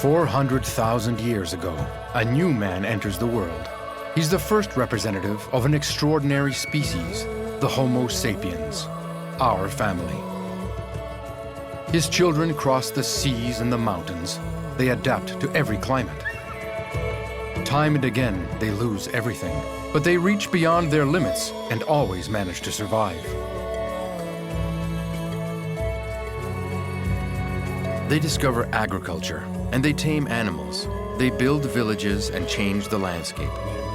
400,000 years ago, a new man enters the world. He's the first representative of an extraordinary species, the Homo Sapiens, our family. His children cross the seas and the mountains. They adapt to every climate. Time and again, they lose everything, but they reach beyond their limits and always manage to survive. They discover agriculture, and they tame animals. They build villages and change the landscape.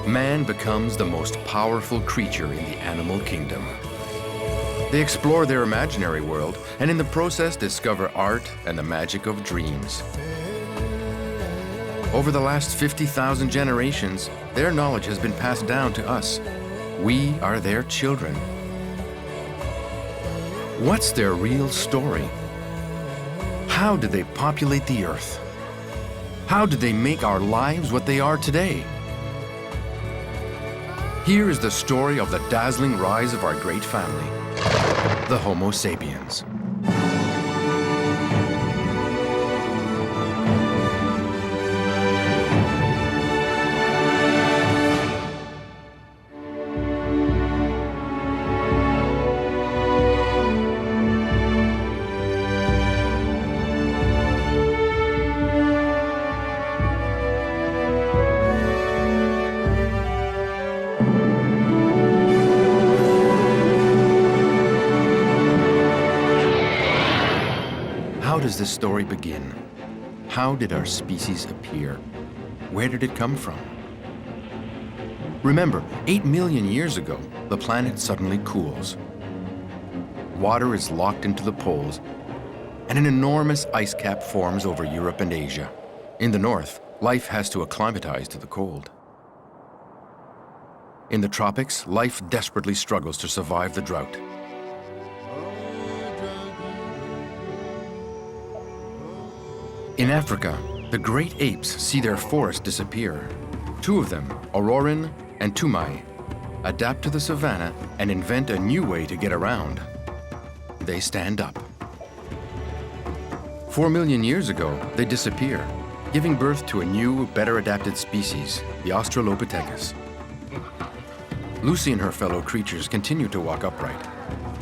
Man becomes the most powerful creature in the animal kingdom. They explore their imaginary world, and in the process discover art and the magic of dreams. Over the last 50,000 generations, their knowledge has been passed down to us. We are their children. What's their real story? How did they populate the earth? How did they make our lives what they are today? Here is the story of the dazzling rise of our great family, the Homo Sapiens. How does this story begin? How did our species appear? Where did it come from? Remember, 8 million years ago, the planet suddenly cools. Water is locked into the poles, and an enormous ice cap forms over Europe and Asia. In the north, life has to acclimatize to the cold. In the tropics, life desperately struggles to survive the drought. In Africa, the great apes see their forest disappear. Two of them, Aurorin and Tumai, adapt to the savanna and invent a new way to get around. They stand up. 4 million years ago, they disappear, giving birth to a new, better adapted species, the Australopithecus. Lucy and her fellow creatures continue to walk upright.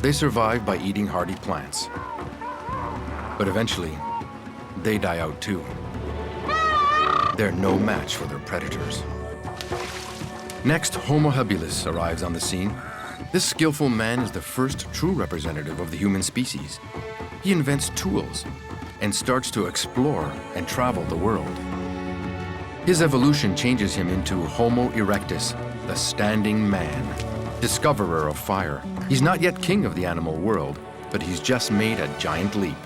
They survive by eating hardy plants. But eventually, they die out too. They're no match for their predators. Next, Homo habilis arrives on the scene. This skillful man is the first true representative of the human species. He invents tools and starts to explore and travel the world. His evolution changes him into Homo erectus, the standing man, discoverer of fire. He's not yet king of the animal world, but he's just made a giant leap.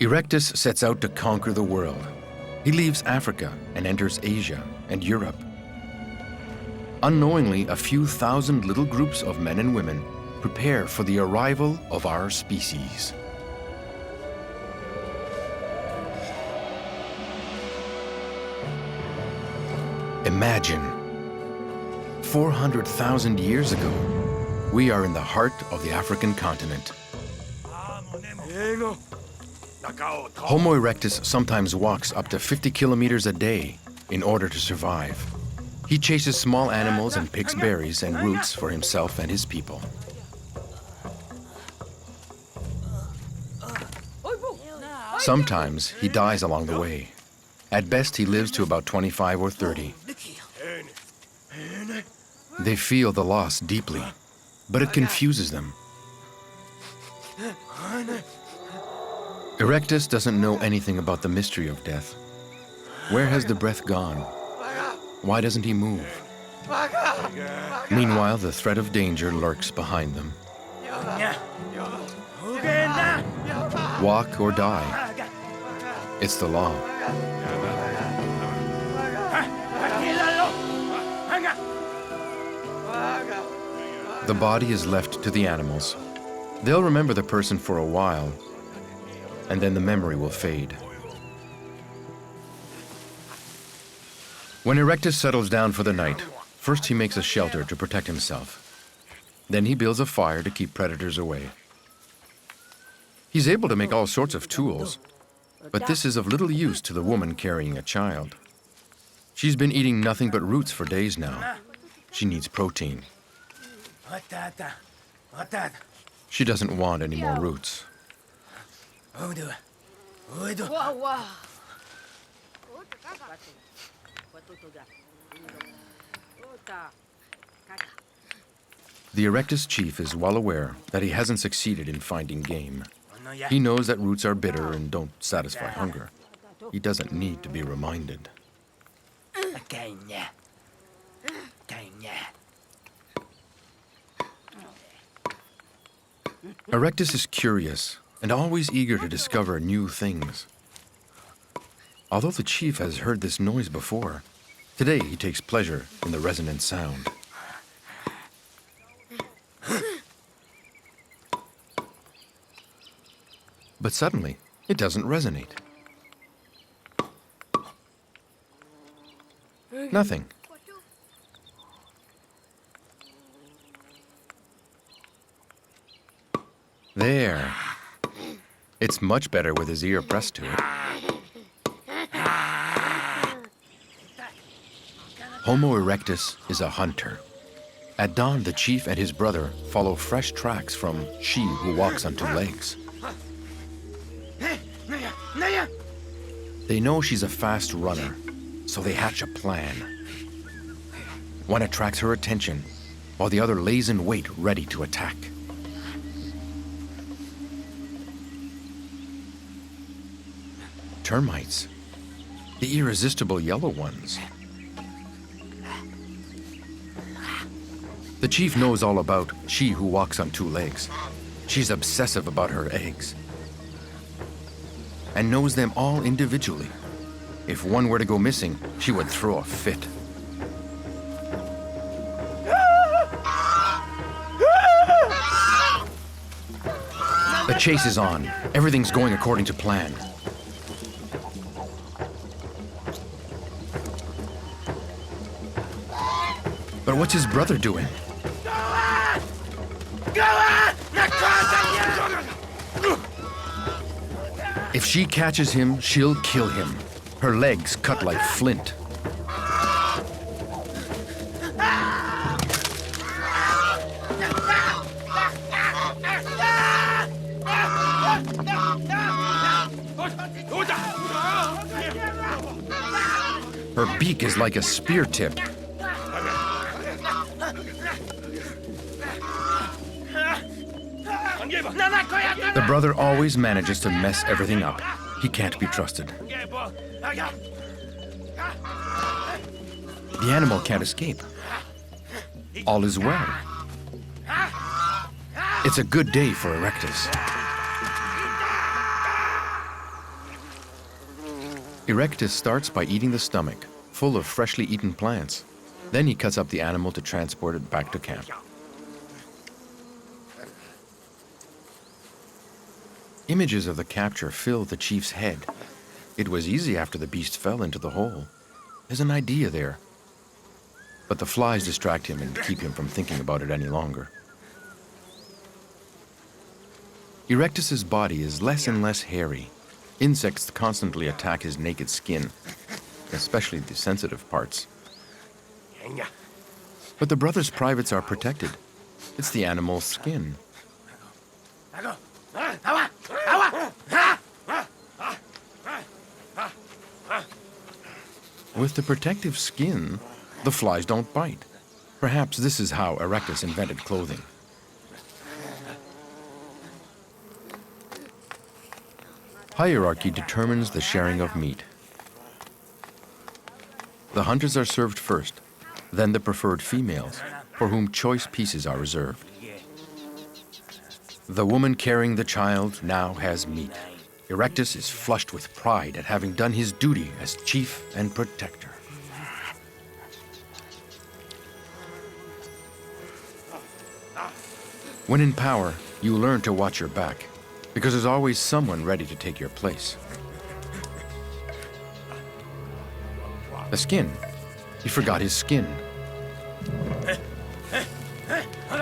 Erectus sets out to conquer the world. He leaves Africa and enters Asia and Europe. Unknowingly, a few thousand little groups of men and women prepare for the arrival of our species. Imagine, 400,000 years ago, we are in the heart of the African continent. Homo erectus sometimes walks up to 50 kilometers a day in order to survive. He chases small animals and picks berries and roots for himself and his people. Sometimes he dies along the way. At best, he lives to about 25 or 30. They feel the loss deeply, but it confuses them. Erectus doesn't know anything about the mystery of death. Where has the breath gone? Why doesn't he move? Meanwhile, the threat of danger lurks behind them. Walk or die. It's the law. The body is left to the animals. They'll remember the person for a while, and then the memory will fade. When Erectus settles down for the night, first he makes a shelter to protect himself. Then he builds a fire to keep predators away. He's able to make all sorts of tools, But this is of little use to the woman carrying a child. She's been eating nothing but roots for days now. She needs protein. She doesn't want any more roots. The Erectus chief is well aware that he hasn't succeeded in finding game. He knows that roots are bitter and don't satisfy hunger. He doesn't need to be reminded. Erectus is curious and always eager to discover new things. Although the chief has heard this noise before, today he takes pleasure in the resonant sound. But suddenly, it doesn't resonate. Nothing. There. It's much better with his ear pressed to it. Homo erectus is a hunter. At dawn, the chief and his brother follow fresh tracks from she who walks on two legs. They know she's a fast runner, so they hatch a plan. One attracts her attention, while the other lays in wait, ready to attack. Termites, the irresistible yellow ones. The chief knows all about she who walks on two legs. She's obsessive about her eggs and knows them all individually. If one were to go missing, she would throw a fit. The chase is on. Everything's going according to plan. But what's his brother doing? If she catches him, she'll kill him. Her legs cut like flint. Her beak is like a spear tip. The brother always manages to mess everything up. He can't be trusted. The animal can't escape. All is well. It's a good day for Erectus. Erectus starts by eating the stomach, full of freshly eaten plants. Then he cuts up the animal to transport it back to camp. Images of the capture fill the chief's head. It was easy after the beast fell into the hole. There's an idea there. But the flies distract him and keep him from thinking about it any longer. Erectus's body is less and less hairy. Insects constantly attack his naked skin, especially the sensitive parts. But the brother's privates are protected. It's the animal's skin. With the protective skin, the flies don't bite. Perhaps this is how Erectus invented clothing. Hierarchy determines the sharing of meat. The hunters are served first, then the preferred females, for whom choice pieces are reserved. The woman carrying the child now has meat. Erectus is flushed with pride at having done his duty as chief and protector. When in power, you learn to watch your back, because there's always someone ready to take your place. The skin. He forgot his skin.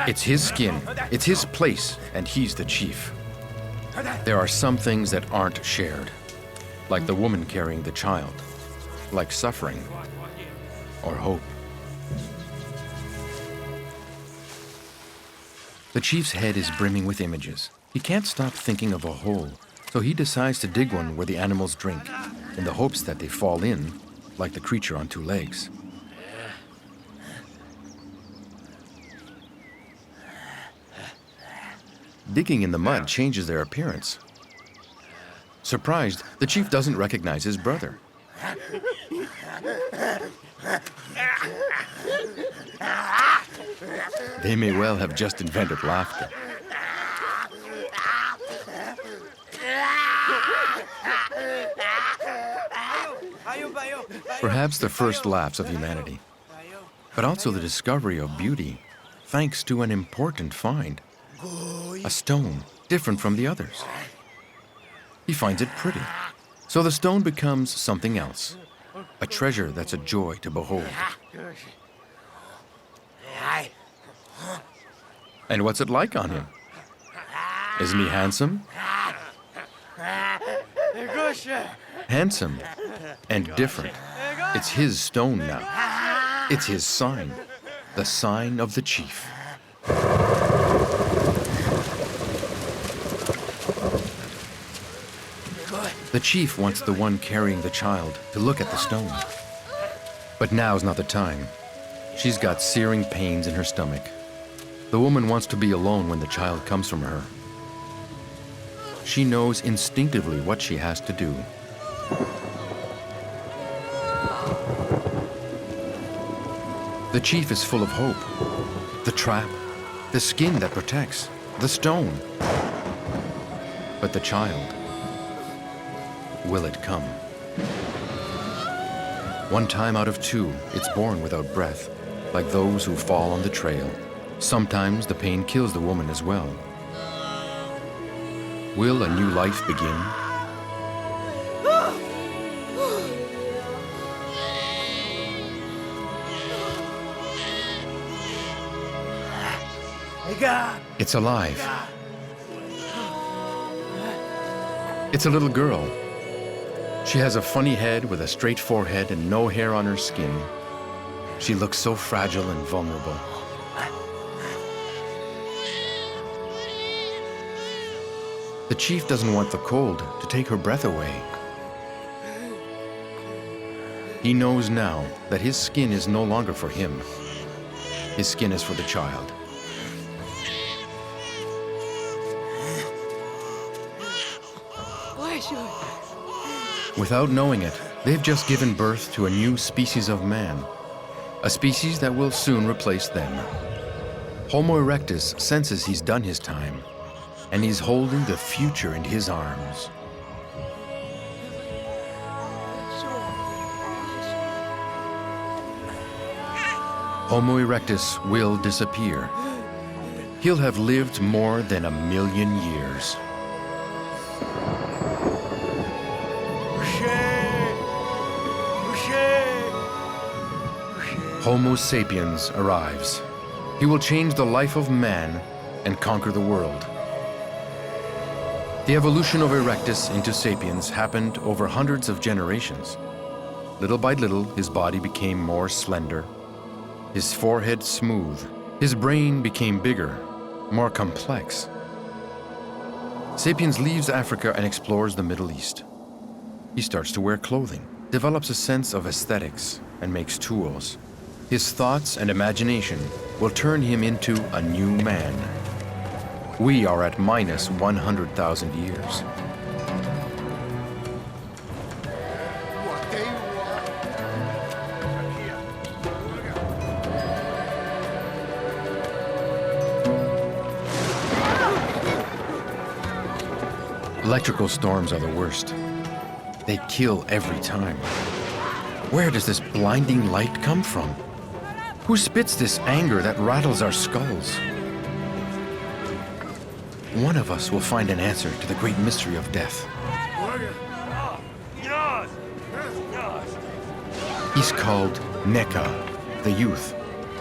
It's his skin, it's his place, and he's the chief. There are some things that aren't shared. like the woman carrying the child, like suffering or hope. The chief's head is brimming with images. He can't stop thinking of a hole, so he decides to dig one where the animals drink, in the hopes that they fall in, like the creature on two legs. Digging in the mud changes their appearance. Surprised, the chief doesn't recognize his brother. They may well have just invented laughter. Perhaps the first laughs of humanity, but also the discovery of beauty, thanks to an important find. A stone, different from the others. He finds it pretty, so the stone becomes something else, a treasure that's a joy to behold. And what's it like on him? Isn't he handsome? Handsome and different. It's his stone now. It's his sign, the sign of the chief. The chief wants the one carrying the child to look at the stone. But now's not the time. She's got searing pains in her stomach. The woman wants to be alone when the child comes from her. She knows instinctively what she has to do. The chief is full of hope. The trap, the skin that protects, the stone. But the child, will it come? One time out of two, it's born without breath, like those who fall on the trail. Sometimes the pain kills the woman as well. Will a new life begin? It's alive. It's a little girl. She has a funny head with a straight forehead and no hair on her skin. She looks so fragile and vulnerable. The chief doesn't want the cold to take her breath away. He knows now that his skin is no longer for him. His skin is for the child. Without knowing it, they've just given birth to a new species of man, a species that will soon replace them. Homo erectus senses he's done his time, and he's holding the future in his arms. Homo erectus will disappear. He'll have lived more than 1,000,000 years. Homo Sapiens arrives. He will change the life of man and conquer the world. The evolution of Erectus into Sapiens happened over hundreds of generations. Little by little, his body became more slender, his forehead smooth, his brain became bigger, more complex. Sapiens leaves Africa and explores the Middle East. He starts to wear clothing, develops a sense of aesthetics, and makes tools. His thoughts and imagination will turn him into a new man. We are at minus 100,000 years. Electrical storms are the worst. They kill every time. Where does this blinding light come from? Who spits this anger that rattles our skulls? One of us will find an answer to the great mystery of death. He's called Neka, the youth.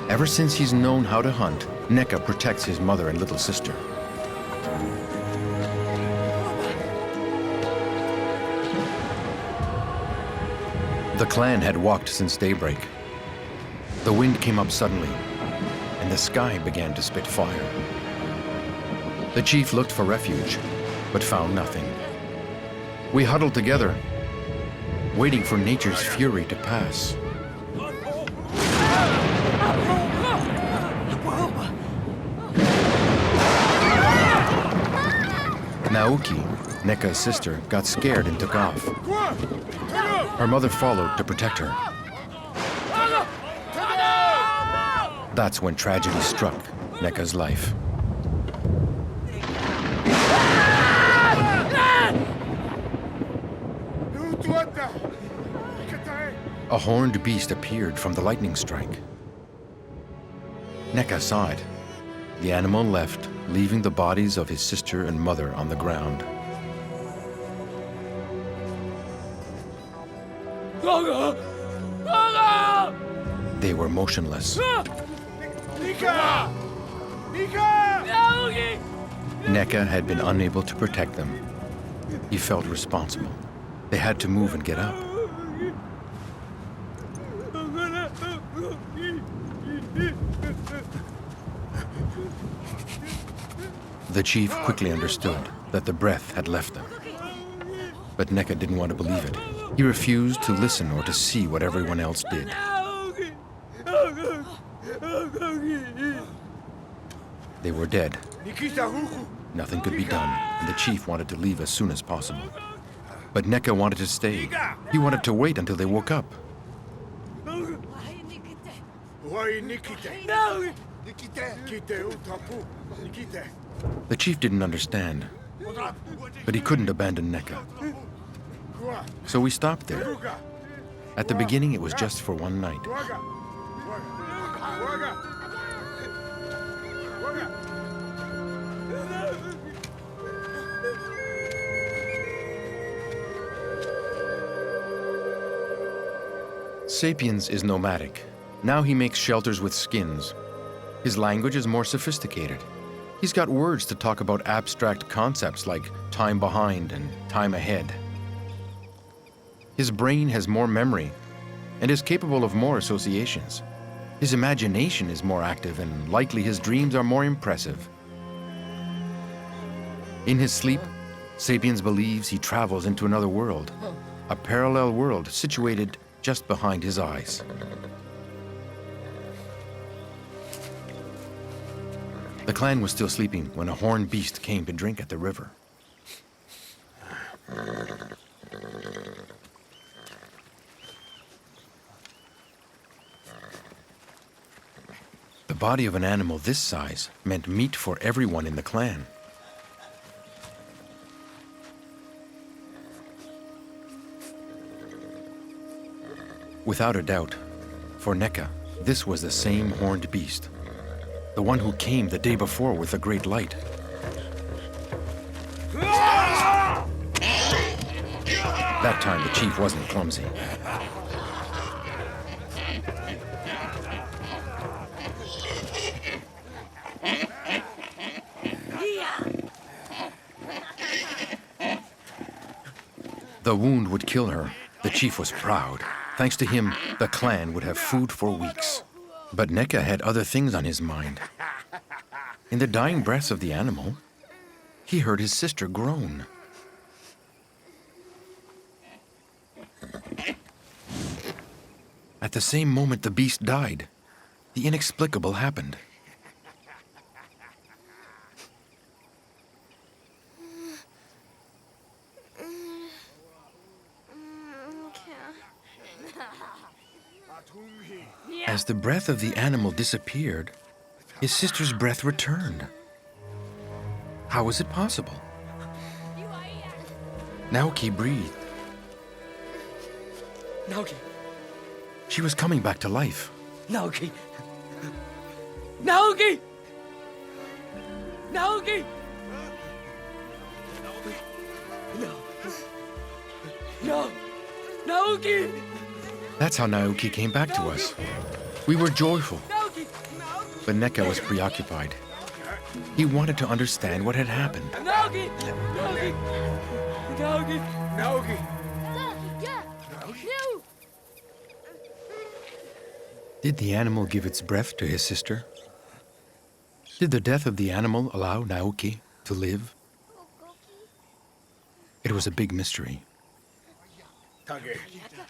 Ever since he's known how to hunt, Neka protects his mother and little sister. The clan had walked since daybreak. The wind came up suddenly, and the sky began to spit fire. The chief looked for refuge, but found nothing. We huddled together, waiting for nature's fury to pass. Naoki, Neka's sister, got scared and took off. Her mother followed to protect her. That's when tragedy struck Neka's life. A horned beast appeared from the lightning strike. Neka saw it. The animal left, leaving the bodies of his sister and mother on the ground. They were motionless. Neka had been unable to protect them. He felt responsible. They had to move and get up. The chief quickly understood that the breath had left them. But Neka didn't want to believe it. He refused to listen or to see what everyone else did. They were dead. Nothing could be done, and the chief wanted to leave as soon as possible. But Neka wanted to stay. He wanted to wait until they woke up. The chief didn't understand, but he couldn't abandon Neka. So we stopped there. At the beginning, it was just for one night. Sapiens is nomadic. Now he makes shelters with skins. His language is more sophisticated. He's got words to talk about abstract concepts like time behind and time ahead. His brain has more memory and is capable of more associations. His imagination is more active and likely his dreams are more impressive. In his sleep, Sapiens believes he travels into another world, a parallel world situated just behind his eyes. The clan was still sleeping when a horned beast came to drink at the river. The body of an animal this size meant meat for everyone in the clan. Without a doubt, for Neka, this was the same horned beast. The one who came the day before with the great light. That time the chief wasn't clumsy. The wound would kill her. The chief was proud. Thanks to him, the clan would have food for weeks. But Neka had other things on his mind. In the dying breaths of the animal, he heard his sister groan. At the same moment the beast died, the inexplicable happened. As the breath of the animal disappeared, his sister's breath returned. How was it possible? Naoki breathed. Naoki! She was coming back to life. Naoki! Naoki! Naoki! No! No! Naoki! That's how Naoki came back to us. We were joyful, Naoki! but Neka was preoccupied. He wanted to understand what had happened. Naoki! Naoki! Naoki! Naoki! Did the animal give its breath to his sister? Did the death of the animal allow Naoki to live? It was a big mystery.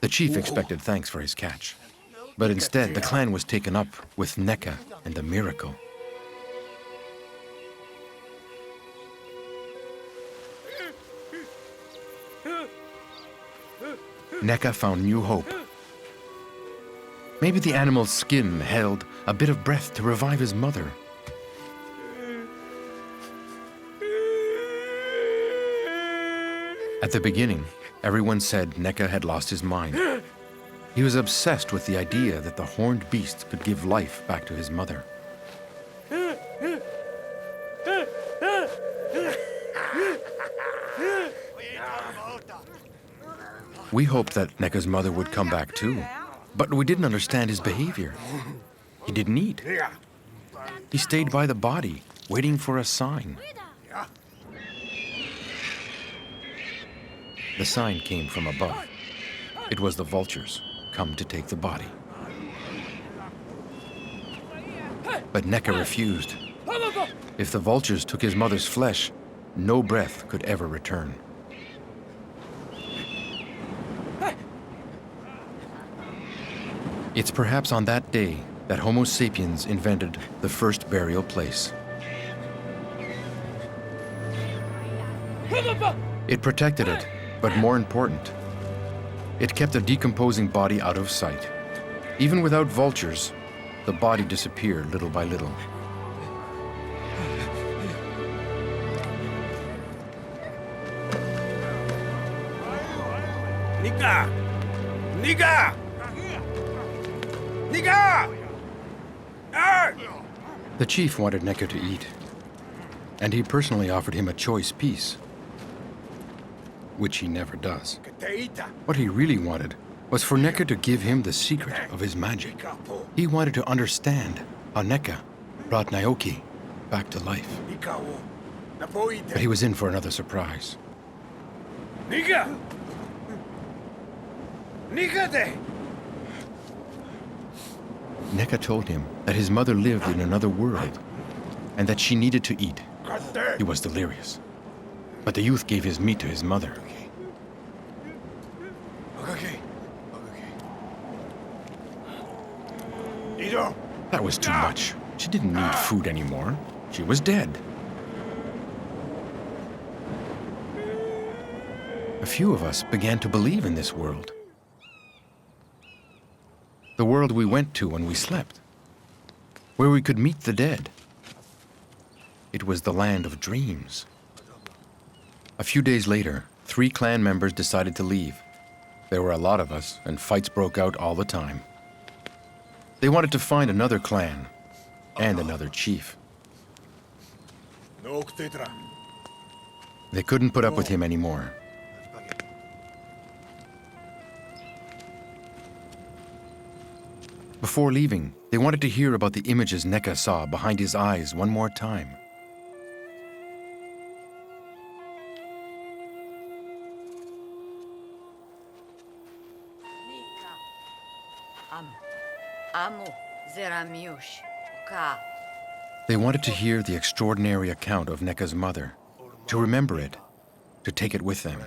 The chief expected thanks for his catch, but instead the clan was taken up with Neka and the miracle. Neka found new hope. Maybe the animal's skin held a bit of breath to revive his mother. At the beginning, everyone said Neka had lost his mind. He was obsessed with the idea that the horned beast could give life back to his mother. We hoped that Neka's mother would come back too, but we didn't understand his behavior. He didn't eat. He stayed by the body, waiting for a sign. The sign came from above. It was the vultures, come to take the body. But Neka refused. If the vultures took his mother's flesh, no breath could ever return. It's perhaps on that day that Homo Sapiens invented the first burial place. It protected it, but more important, it kept the decomposing body out of sight. Even without vultures, the body disappeared little by little. Nika! Nika! Nika! The chief wanted Neka to eat, and he personally offered him a choice piece, which he never does. What he really wanted was for Neka to give him the secret of his magic. He wanted to understand how Neka brought Naoki back to life. But he was in for another surprise. Nika! Nika! Neka told him that his mother lived in another world and that she needed to eat. He was delirious. But the youth gave his meat to his mother. That was too much. She didn't need food anymore. She was dead. A few of us began to believe in this world. The world we went to when we slept, where we could meet the dead. It was the land of dreams. A few days later, 3 clan members decided to leave. There were a lot of us, and fights broke out all the time. They wanted to find another clan and another chief. They couldn't put up with him anymore. Before leaving, they wanted to hear about the images Neka saw behind his eyes one more time. They wanted to hear the extraordinary account of Neka's mother, to remember it, to take it with them.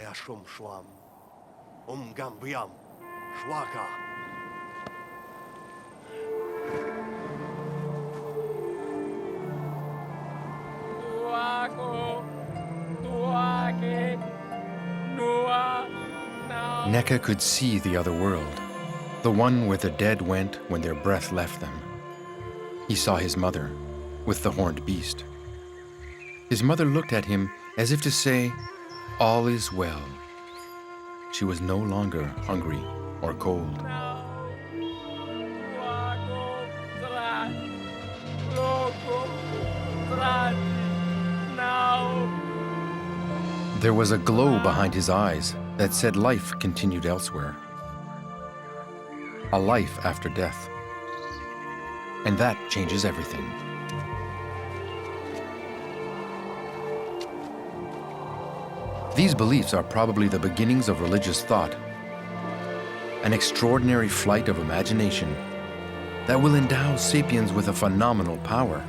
Neka could see the other world, the one where the dead went when their breath left them. He saw his mother, with the horned beast. His mother looked at him as if to say, all is well. She was no longer hungry or cold. There was a glow behind his eyes that said life continued elsewhere. A life after death. And that changes everything. These beliefs are probably the beginnings of religious thought, an extraordinary flight of imagination that will endow sapiens with a phenomenal power: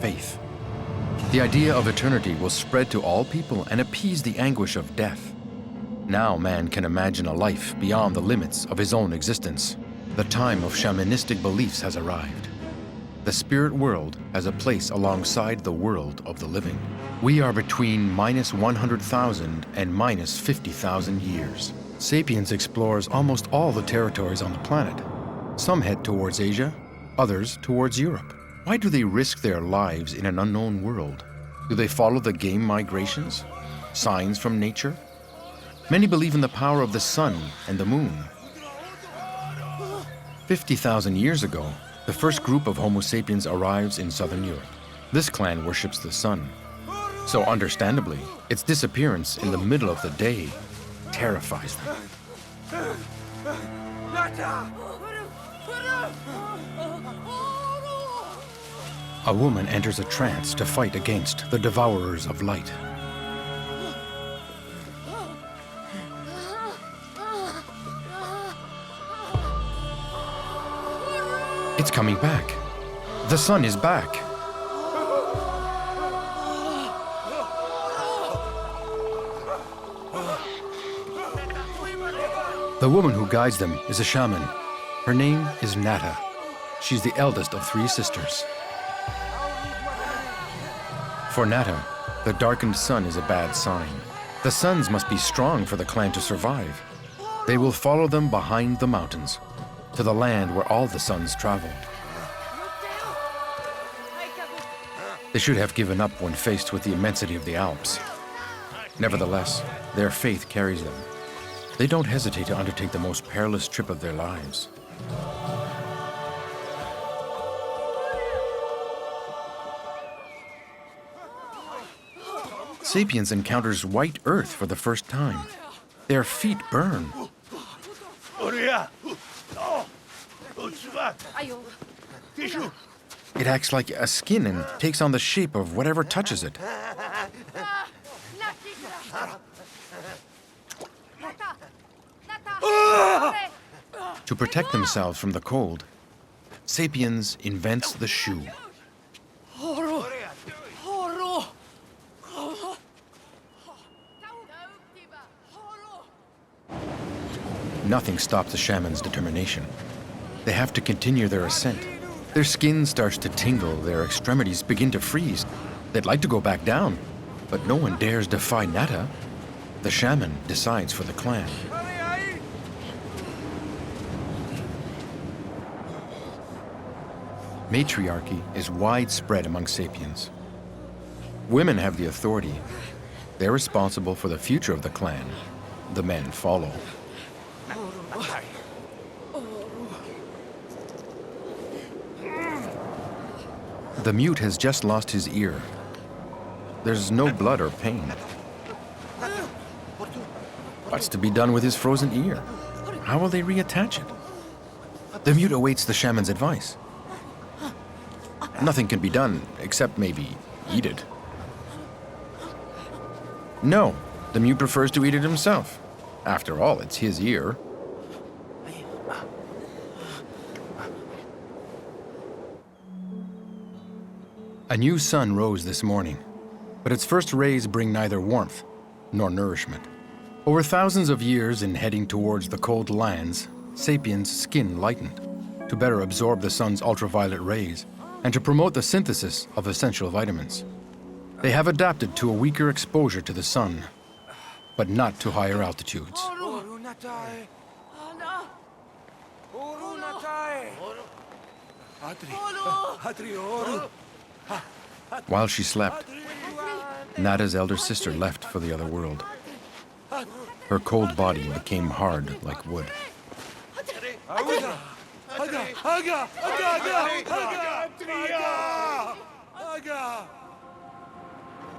faith. The idea of eternity will spread to all people and appease the anguish of death. Now man can imagine a life beyond the limits of his own existence. The time of shamanistic beliefs has arrived. The spirit world has a place alongside the world of the living. We are between minus 100,000 and minus 50,000 years. Sapiens explores almost all the territories on the planet. Some head towards Asia, others towards Europe. Why do they risk their lives in an unknown world? Do they follow the game migrations? Signs from nature? Many believe in the power of the sun and the moon. 50,000 years ago, the first group of Homo sapiens arrives in southern Europe. This clan worships the sun. So understandably, its disappearance in the middle of the day terrifies them. A woman enters a trance to fight against the devourers of light. It's coming back. The sun is back. The woman who guides them is a shaman. Her name is Nata. She's the eldest of 3 sisters. For Nata, the darkened sun is a bad sign. The sons must be strong for the clan to survive. They will follow them behind the mountains, to the land where all the sons travel. They should have given up when faced with the immensity of the Alps. Nevertheless, their faith carries them. They don't hesitate to undertake the most perilous trip of their lives. Sapiens encounters white earth for the first time. Their feet burn. It acts like a skin and takes on the shape of whatever touches it. To protect themselves from the cold, Sapiens invents the shoe. Nothing stops the shaman's determination. They have to continue their ascent. Their skin starts to tingle, their extremities begin to freeze. They'd like to go back down, but no one dares defy Nata. The shaman decides for the clan. Matriarchy is widespread among sapiens. Women have the authority. They're responsible for the future of the clan. The men follow. The mute has just lost his ear. There's no blood or pain. What's to be done with his frozen ear? How will they reattach it? The mute awaits the shaman's advice. Nothing can be done, except maybe eat it. No, the mute prefers to eat it himself. After all, it's his ear. A new sun rose this morning, but its first rays bring neither warmth nor nourishment. Over thousands of years in heading towards the cold lands, sapiens' skin lightened to better absorb the sun's ultraviolet rays and to promote the synthesis of essential vitamins. They have adapted to a weaker exposure to the sun, but not to higher altitudes. While she slept, Nata's elder sister left for the other world. Her cold body became hard like wood.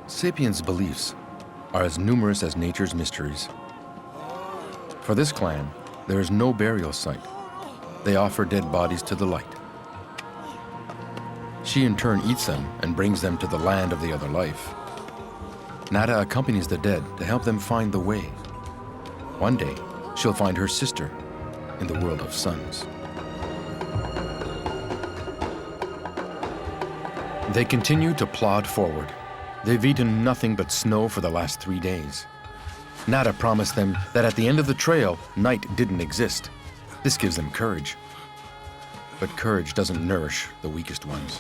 Sapiens' beliefs are as numerous as nature's mysteries. For this clan, there is no burial site. They offer dead bodies to the light. She in turn eats them and brings them to the land of the other life. Nata accompanies the dead to help them find the way. One day, she'll find her sister in the world of suns. They continue to plod forward. They've eaten nothing but snow for the last 3 days. Nada promised them that at the end of the trail, night didn't exist. This gives them courage. But courage doesn't nourish the weakest ones.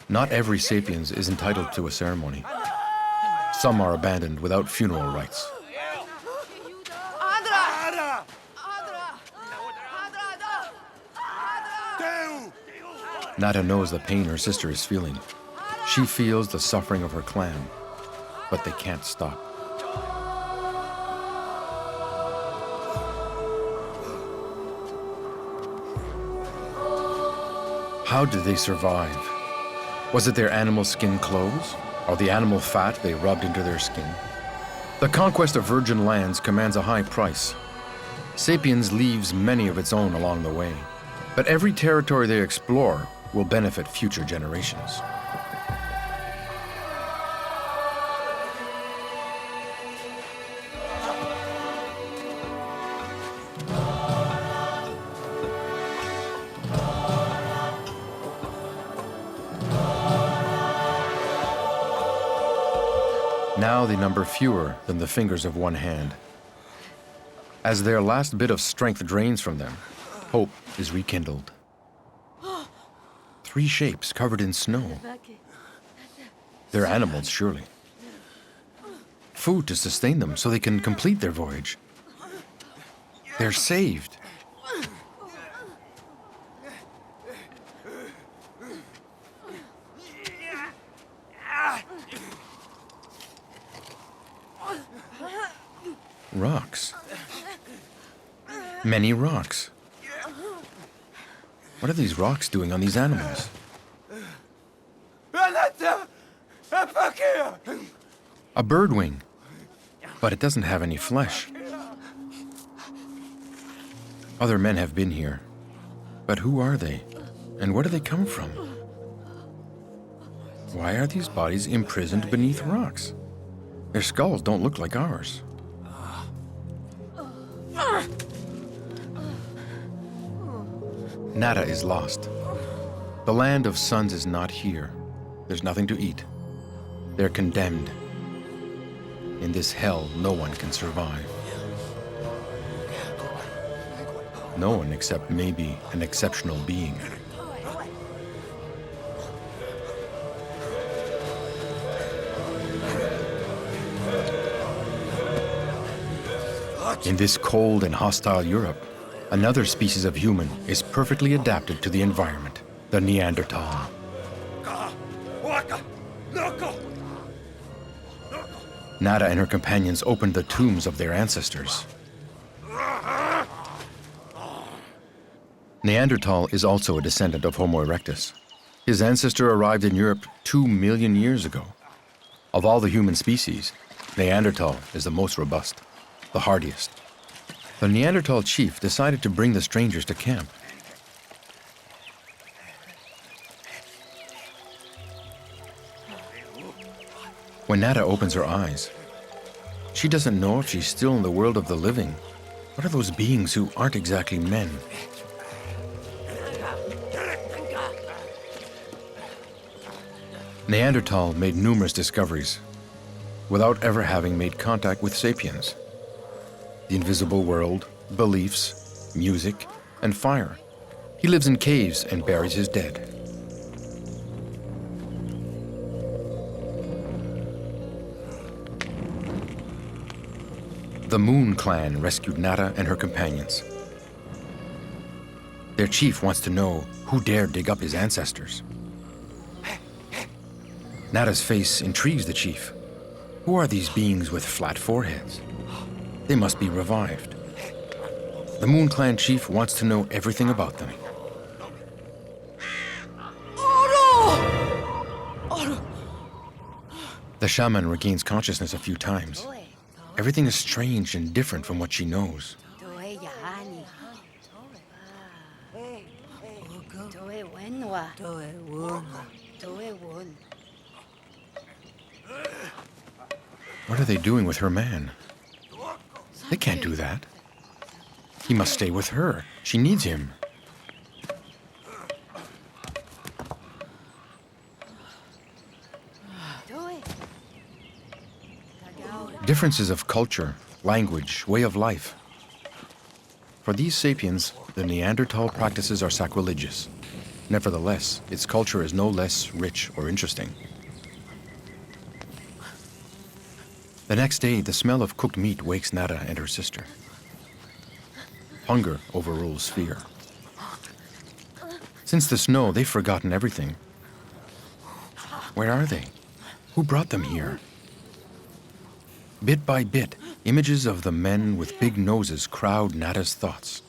Not every sapiens is entitled to a ceremony. Some are abandoned without funeral rites. Nada knows the pain her sister is feeling. She feels the suffering of her clan, but they can't stop. How did they survive? Was it their animal skin clothes, or the animal fat they rubbed into their skin? The conquest of virgin lands commands a high price. Sapiens leaves many of its own along the way, but every territory they explore will benefit future generations. Now they number fewer than the fingers of one hand. As their last bit of strength drains from them, hope is rekindled. 3 shapes covered in snow. They're animals, surely. Food to sustain them so they can complete their voyage. They're saved. Rocks. Many rocks. What are these rocks doing on these animals? A bird wing, but it doesn't have any flesh. Other men have been here, but who are they, and where do they come from? Why are these bodies imprisoned beneath rocks? Their skulls don't look like ours. Nada is lost. The land of suns is not here. There's nothing to eat. They're condemned. In this hell, no one can survive. No one except maybe an exceptional being. In this cold and hostile Europe, another species of human is perfectly adapted to the environment, the Neanderthal. Nada and her companions opened the tombs of their ancestors. Neanderthal is also a descendant of Homo erectus. His ancestor arrived in Europe 2 million years ago. Of all the human species, Neanderthal is the most robust, the hardiest. The Neanderthal chief decided to bring the strangers to camp. When Nada opens her eyes, she doesn't know if she's still in the world of the living. What are those beings who aren't exactly men? Neanderthal made numerous discoveries without ever having made contact with sapiens. The invisible world, beliefs, music, and fire. He lives in caves and buries his dead. The Moon clan rescued Nada and her companions. Their chief wants to know who dared dig up his ancestors. Nada's face intrigues the chief. Who are these beings with flat foreheads? They must be revived. The Moon clan chief wants to know everything about them. The shaman regains consciousness a few times. Everything is strange and different from what she knows. What are they doing with her man? They can't do that. He must stay with her. She needs him. Differences of culture, language, way of life. For these sapiens, the Neanderthal practices are sacrilegious. Nevertheless, its culture is no less rich or interesting. The next day, the smell of cooked meat wakes Nada and her sister. Hunger overrules fear. Since the snow, they've forgotten everything. Where are they? Who brought them here? Bit by bit, images of the men with big noses crowd Nada's thoughts.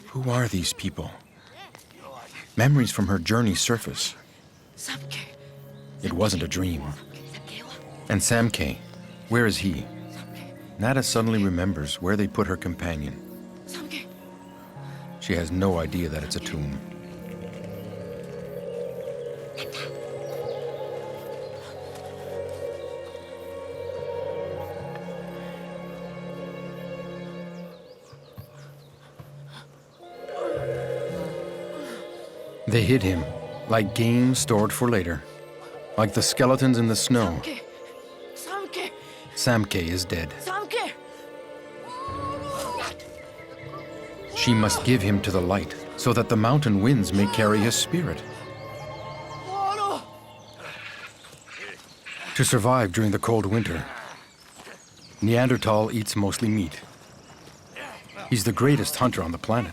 Who are these people? Memories from her journey surface. It wasn't a dream. And Samke, where is he? Nada suddenly remembers where they put her companion. She has no idea that it's a tomb. They hid him, like game stored for later, like the skeletons in the snow. Samke is dead. She must give him to the light, so that the mountain winds may carry his spirit. To survive during the cold winter, Neanderthal eats mostly meat. He's the greatest hunter on the planet.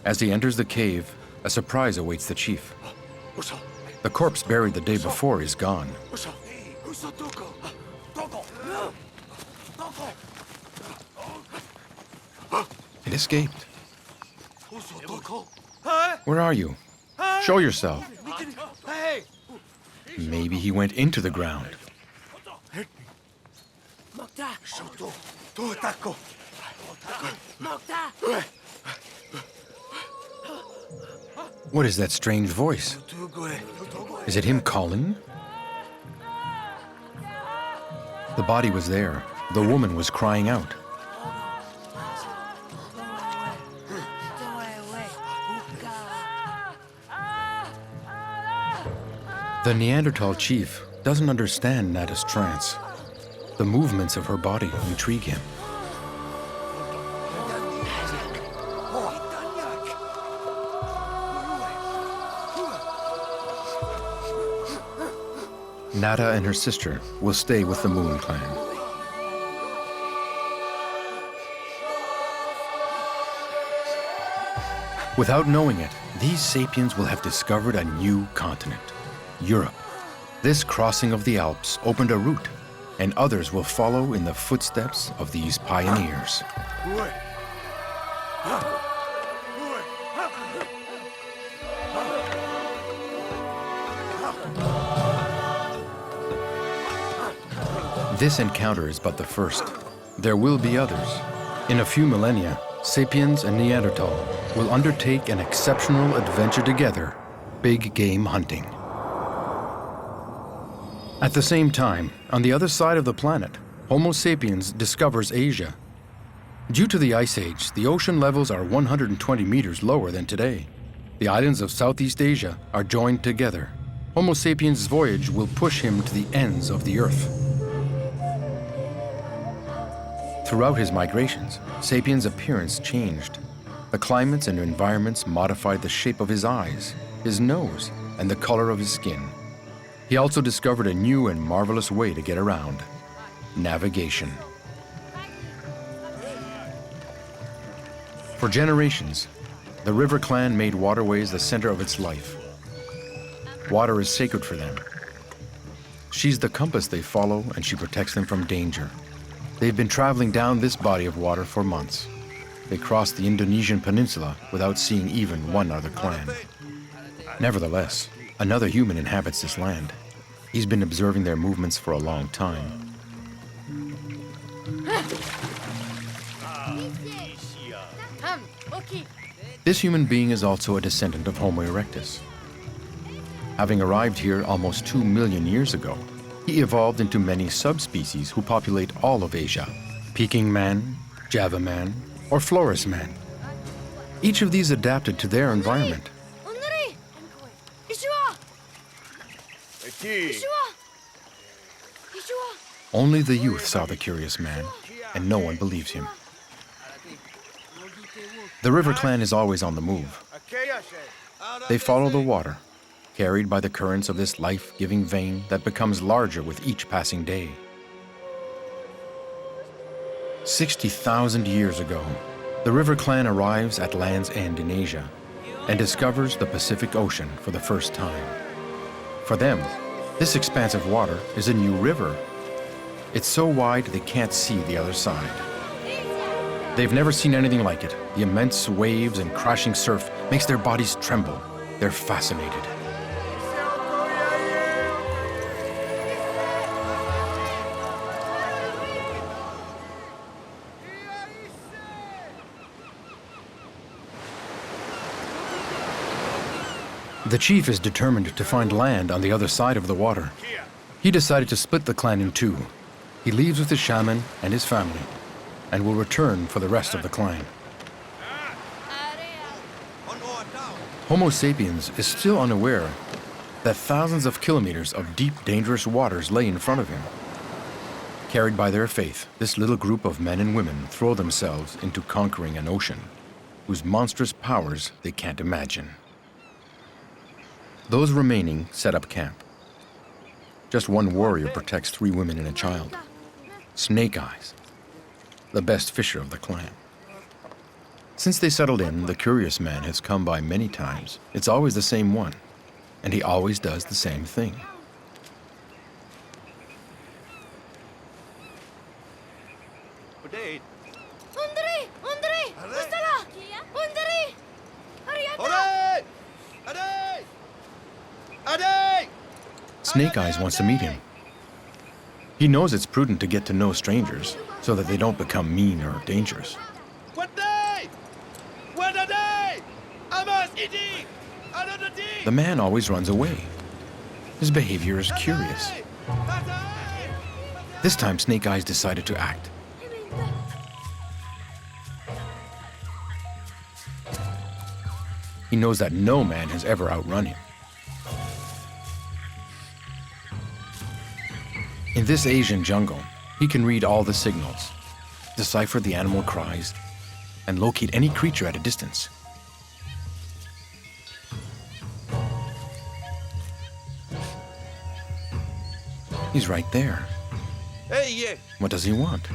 As he enters the cave, a surprise awaits the chief. The corpse buried the day before is gone. It escaped. Where are you? Show yourself. Maybe he went into the ground. What is that strange voice? Is it him calling? The body was there. The woman was crying out. The Neanderthal chief doesn't understand Nada's trance. The movements of her body intrigue him. Nada and her sister will stay with the Moon Clan. Without knowing it, these sapiens will have discovered a new continent, Europe. This crossing of the Alps opened a route, and others will follow in the footsteps of these pioneers. This encounter is but the first. There will be others. In a few millennia, Sapiens and Neanderthal will undertake an exceptional adventure together, big game hunting. At the same time, on the other side of the planet, Homo Sapiens discovers Asia. Due to the Ice Age, the ocean levels are 120 meters lower than today. The islands of Southeast Asia are joined together. Homo Sapiens' voyage will push him to the ends of the Earth. Throughout his migrations, Sapiens' appearance changed. The climates and environments modified the shape of his eyes, his nose, and the color of his skin. He also discovered a new and marvelous way to get around: navigation. For generations, the River Clan made waterways the center of its life. Water is sacred for them. She's the compass they follow, and she protects them from danger. They've been traveling down this body of water for months. They crossed the Indonesian peninsula without seeing even one other clan. Nevertheless, another human inhabits this land. He's been observing their movements for a long time. This human being is also a descendant of Homo erectus. Having arrived here almost 2 million years ago, he evolved into many subspecies who populate all of Asia: Peking man, Java man, or Flores man. Each of these adapted to their environment. Only the youth saw the curious man, and no one believes him. The river clan is always on the move. They follow the water, carried by the currents of this life-giving vein that becomes larger with each passing day. 60,000 years ago, the river clan arrives at Land's End in Asia and discovers the Pacific Ocean for the first time. For them, this expanse of water is a new river. It's so wide they can't see the other side. They've never seen anything like it. The immense waves and crashing surf makes their bodies tremble. They're fascinated. The chief is determined to find land on the other side of the water. He decided to split the clan in two. He leaves with his shaman and his family, and will return for the rest of the clan. Homo Sapiens is still unaware that thousands of kilometers of deep, dangerous waters lay in front of him. Carried by their faith, this little group of men and women throw themselves into conquering an ocean whose monstrous powers they can't imagine. Those remaining set up camp. Just one warrior protects 3 women and a child. Snake Eyes, the best fisher of the clan. Since they settled in, the curious man has come by many times. It's always the same one, and he always does the same thing. Snake Eyes wants to meet him. He knows it's prudent to get to know strangers so that they don't become mean or dangerous. The man always runs away. His behavior is curious. This time, Snake Eyes decided to act. He knows that no man has ever outrun him. In this Asian jungle, he can read all the signals, decipher the animal cries, and locate any creature at a distance. He's right there. What does he want?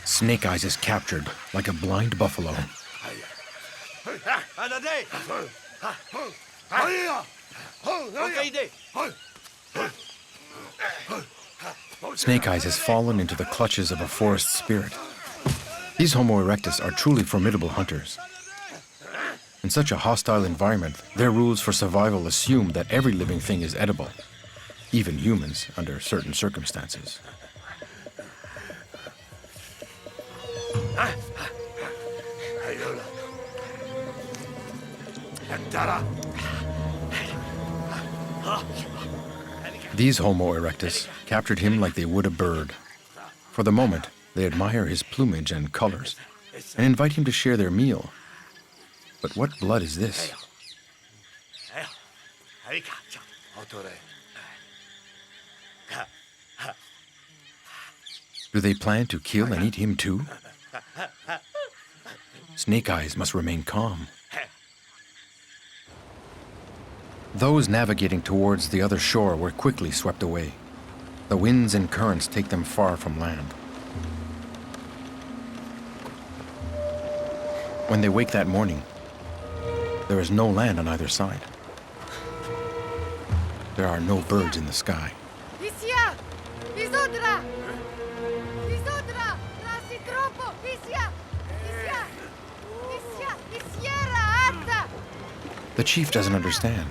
Snake Eyes is captured like a blind buffalo. Snake Eyes has fallen into the clutches of a forest spirit. These Homo erectus are truly formidable hunters. In such a hostile environment, their rules for survival assume that every living thing is edible, even humans under certain circumstances. These Homo erectus captured him like they would a bird. For the moment, they admire his plumage and colors and invite him to share their meal. But what blood is this? Do they plan to kill and eat him too? Snake Eyes must remain calm. Those navigating towards the other shore were quickly swept away. The winds and currents take them far from land. When they wake that morning, there is no land on either side. There are no birds in the sky. The chief doesn't understand.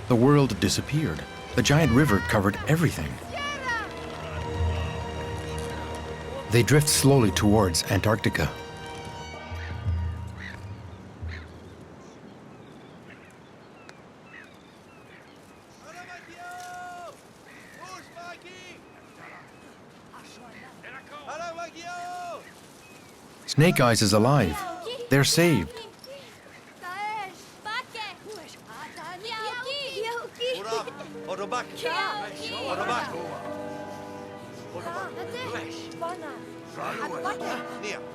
The world disappeared. The giant river covered everything. They drift slowly towards Antarctica. Snake Eyes is alive. They're saved.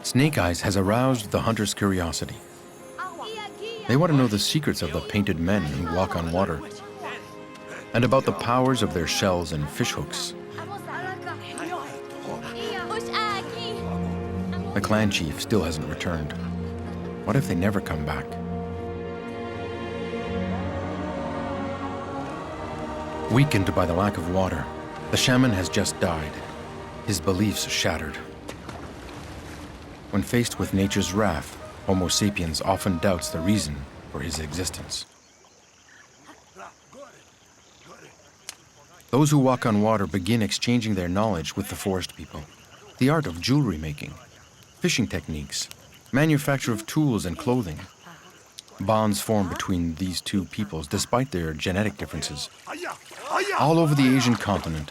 Snake Eyes has aroused the hunter's curiosity. They want to know the secrets of the painted men who walk on water, and about the powers of their shells and fishhooks. The clan chief still hasn't returned. What if they never come back? Weakened by the lack of water, the shaman has just died, his beliefs shattered. When faced with nature's wrath, Homo Sapiens often doubts the reason for his existence. Those who walk on water begin exchanging their knowledge with the forest people. The art of jewelry making, fishing techniques, manufacture of tools and clothing. Bonds form between these two peoples despite their genetic differences. All over the Asian continent,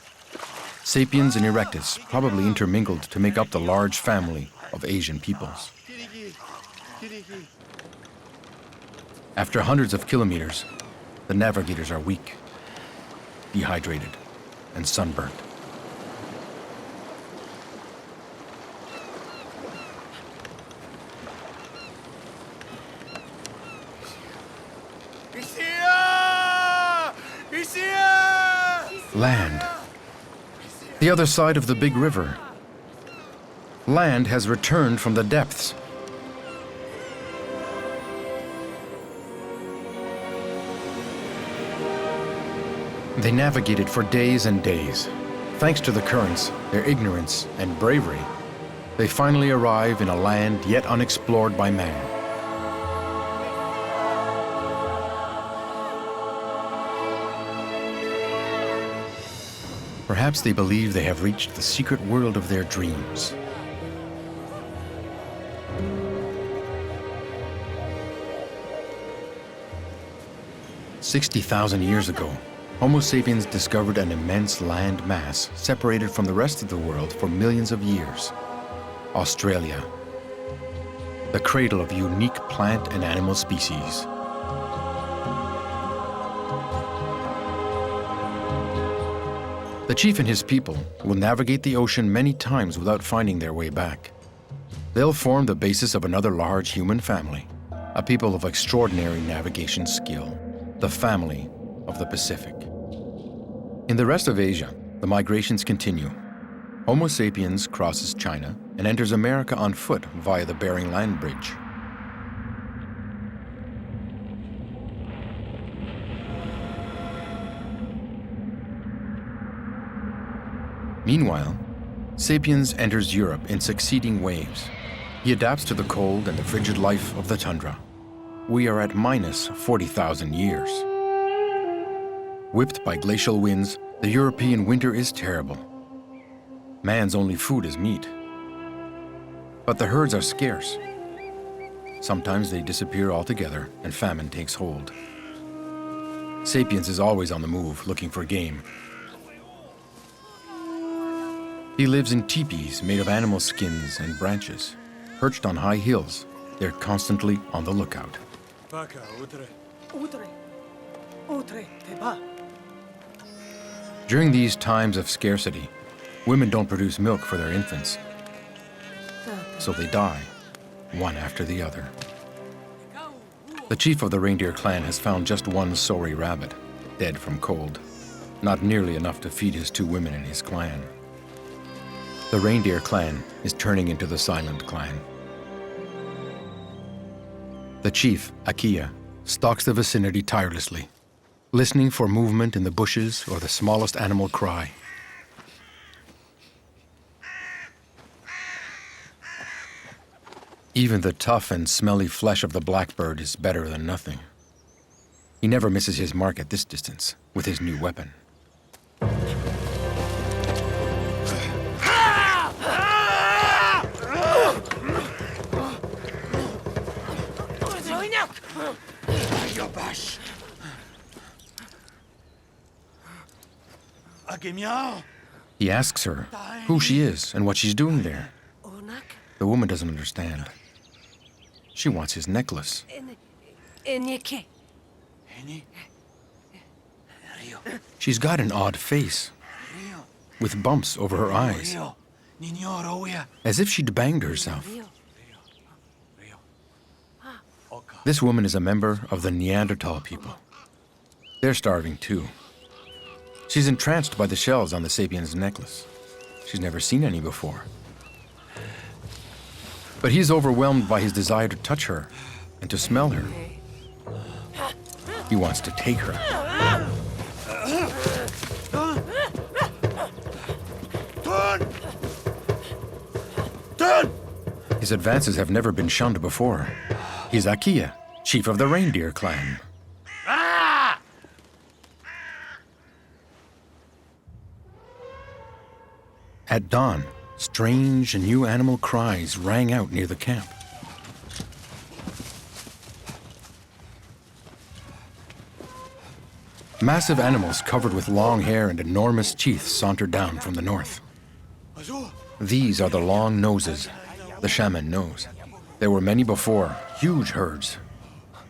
Sapiens and Erectus probably intermingled to make up the large family of Asian peoples. After hundreds of kilometers, the navigators are weak, dehydrated, and sunburnt. Land. The other side of the big river. Land has returned from the depths. They navigated for days and days. Thanks to the currents, their ignorance, and bravery, they finally arrive in a land yet unexplored by man. Perhaps they believe they have reached the secret world of their dreams. "60,000 years ago, Homo sapiens discovered an immense land mass separated from the rest of the world for millions of years. Australia, the cradle of unique plant and animal species. The chief and his people will navigate the ocean many times without finding their way back. They'll form the basis of another large human family, a people of extraordinary navigation skill, the family of the Pacific. In the rest of Asia, the migrations continue. Homo sapiens crosses China and enters America on foot via the Bering Land Bridge. Meanwhile, Sapiens enters Europe in succeeding waves. He adapts to the cold and the frigid life of the tundra. We are at minus 40,000 years. Whipped by glacial winds, the European winter is terrible. Man's only food is meat. But the herds are scarce. Sometimes they disappear altogether and famine takes hold. Sapiens is always on the move, looking for game. He lives in teepees made of animal skins and branches. Perched on high hills, they're constantly on the lookout. During these times of scarcity, women don't produce milk for their infants, so they die, one after the other. The chief of the reindeer clan has found just one sorry rabbit, dead from cold, not nearly enough to feed his two women in his clan. The reindeer clan is turning into the silent clan. The chief, Akiya, stalks the vicinity tirelessly, listening for movement in the bushes or the smallest animal cry. Even the tough and smelly flesh of the blackbird is better than nothing. He never misses his mark at this distance with his new weapon. He asks her who she is and what she's doing there. The woman doesn't understand. She wants his necklace. She's got an odd face, with bumps over her eyes, as if she'd banged herself. This woman is a member of the Neandertal people. They're starving too. She's entranced by the shells on the Sapiens' necklace. She's never seen any before. But he's overwhelmed by his desire to touch her and to smell her. He wants to take her. His advances have never been shunned before. He's Akia, chief of the reindeer clan. At dawn, strange new animal cries rang out near the camp. Massive animals covered with long hair and enormous teeth sauntered down from the north. These are the long noses the shaman knows. There were many before, huge herds.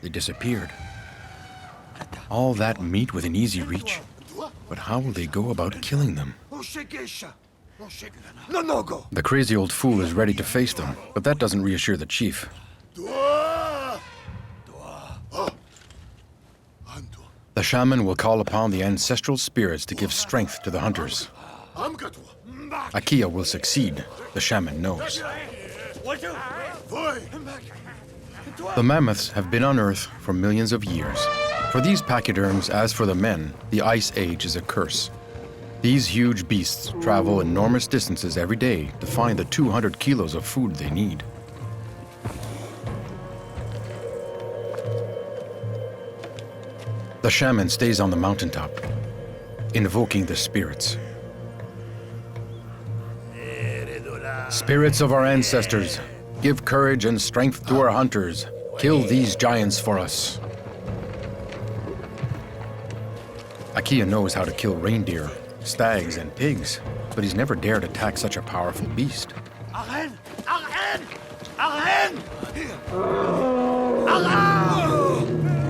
They disappeared. All that meat within easy reach. But how will they go about killing them? The crazy old fool is ready to face them, but that doesn't reassure the chief. The shaman will call upon the ancestral spirits to give strength to the hunters. Akia will succeed, the shaman knows. The mammoths have been on Earth for millions of years. For these pachyderms, as for the men, the Ice Age is a curse. These huge beasts travel enormous distances every day to find the 200 kilos of food they need. The shaman stays on the mountaintop, invoking the spirits. Spirits of our ancestors, give courage and strength to our hunters. Kill these giants for us. Akia knows how to kill reindeer, stags, and pigs, but he's never dared attack such a powerful beast.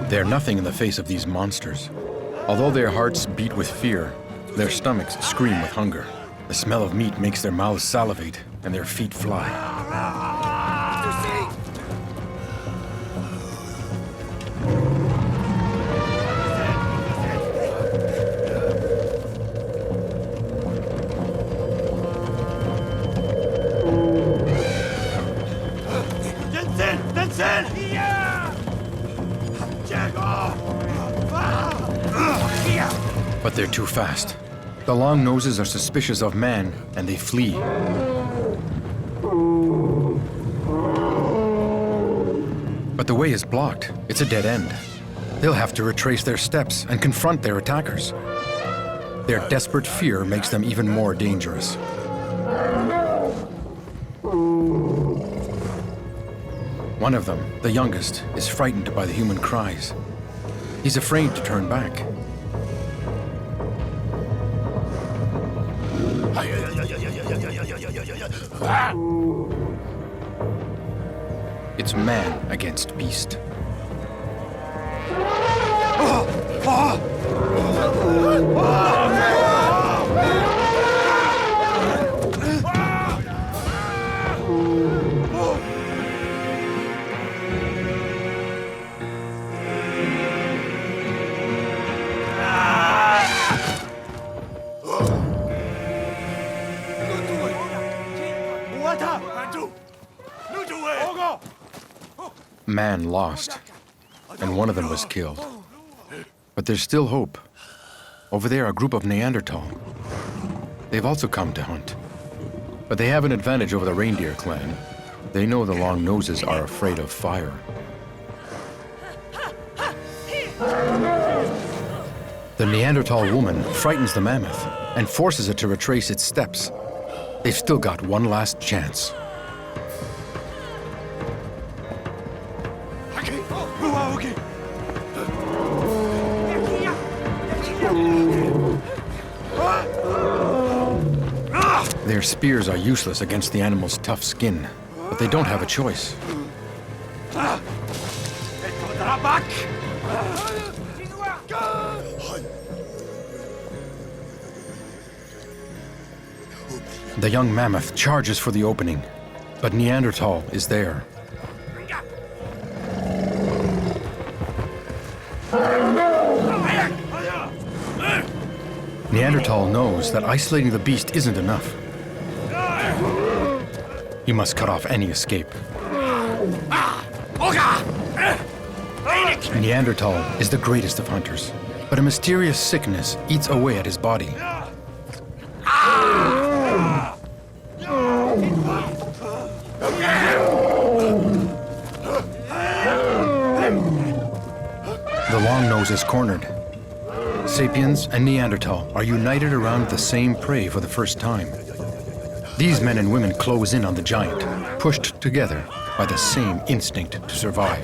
They're nothing in the face of these monsters. Although their hearts beat with fear, their stomachs scream with hunger. The smell of meat makes their mouths salivate and their feet fly. But they're too fast. The long noses are suspicious of man, and they flee. But the way is blocked. It's a dead end. They'll have to retrace their steps and confront their attackers. Their desperate fear makes them even more dangerous. One of them, the youngest, is frightened by the human cries. He's afraid to turn back. It's man against beast. Man lost, and one of them was killed. But there's still hope. Over there, a group of Neandertal. They've also come to hunt. But they have an advantage over the reindeer clan. They know the long noses are afraid of fire. The Neanderthal woman frightens the mammoth and forces it to retrace its steps. They've still got one last chance. Their spears are useless against the animal's tough skin, but they don't have a choice. The young mammoth charges for the opening, but Neanderthal is there. Neanderthal knows that isolating the beast isn't enough. He must cut off any escape. Neanderthal is the greatest of hunters, but a mysterious sickness eats away at his body. The long nose is cornered. Sapiens and Neanderthal are united around the same prey for the first time. These men and women close in on the giant, pushed together by the same instinct to survive.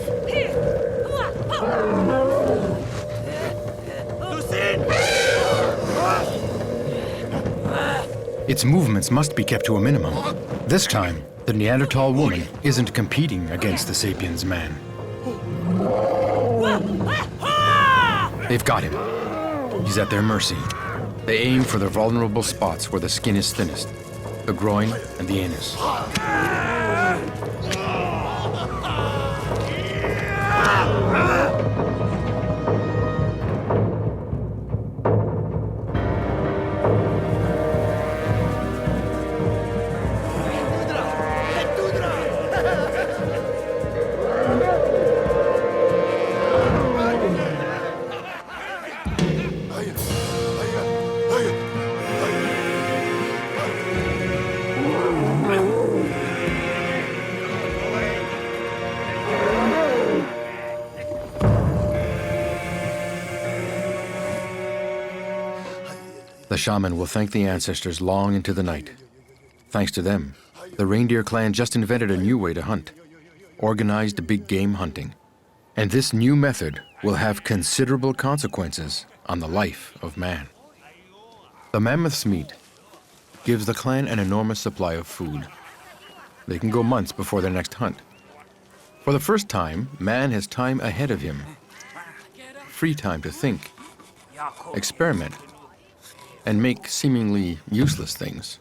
Its movements must be kept to a minimum. This time, the Neanderthal woman isn't competing against the Sapiens man. They've got him. He's at their mercy. They aim for the vulnerable spots where the skin is thinnest, the groin and the anus. The shaman will thank the ancestors long into the night. Thanks to them, the reindeer clan just invented a new way to hunt, organized big game hunting. And this new method will have considerable consequences on the life of man. The mammoth's meat gives the clan an enormous supply of food. They can go months before their next hunt. For the first time, man has time ahead of him. Free time to think, experiment, and make seemingly useless things.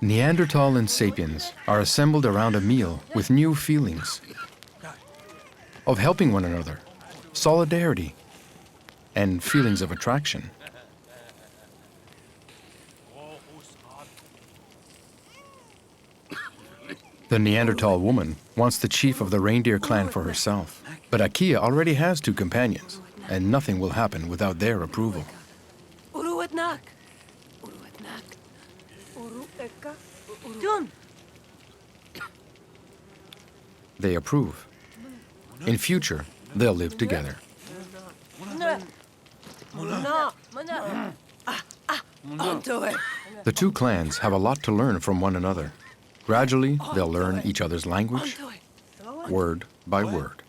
Neanderthal and Sapiens are assembled around a meal with new feelings of helping one another, solidarity, and feelings of attraction. The Neanderthal woman wants the chief of the reindeer clan for herself, but Akia already has 2 companions, and nothing will happen without their approval. They approve. In future, they'll live together. The 2 clans have a lot to learn from one another. Gradually, they'll learn each other's language, word by word.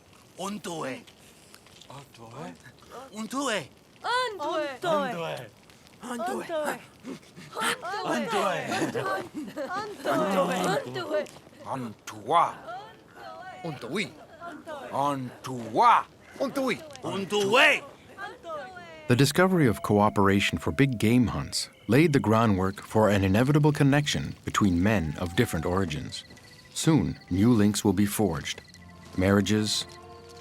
The discovery of cooperation for big game hunts laid the groundwork for an inevitable connection between men of different origins. Soon, new links will be forged. Marriages,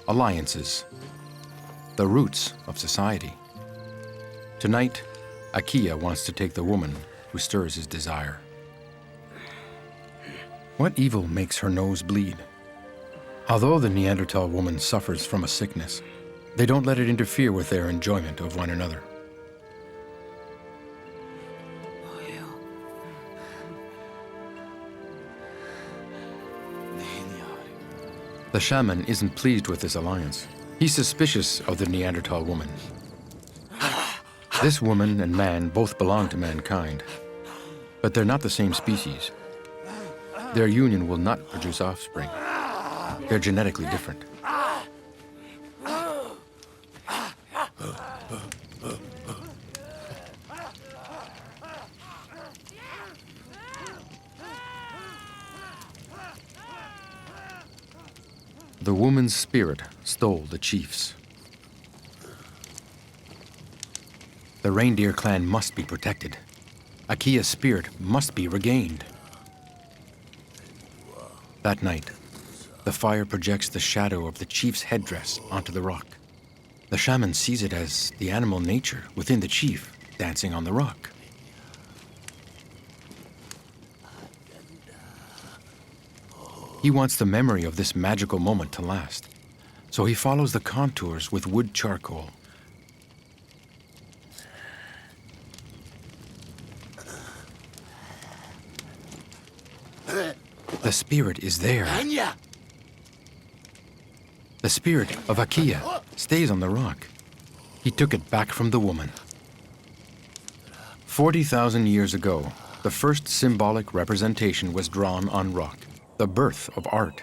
alliances, the roots of society. Tonight, Akia wants to take the woman who stirs his desire. What evil makes her nose bleed? Although the Neanderthal woman suffers from a sickness, they don't let it interfere with their enjoyment of one another. The shaman isn't pleased with this alliance. He's suspicious of the Neanderthal woman. This woman and man both belong to mankind, but they're not the same species. Their union will not produce offspring. They're genetically different. The woman's spirit stole the chiefs. The reindeer clan must be protected. Akia's spirit must be regained. That night, the fire projects the shadow of the chief's headdress onto the rock. The shaman sees it as the animal nature within the chief dancing on the rock. He wants the memory of this magical moment to last, so he follows the contours with wood charcoal. The spirit is there. The spirit of Akia stays on the rock. He took it back from the woman. 40,000 years ago, the first symbolic representation was drawn on rock, the birth of art.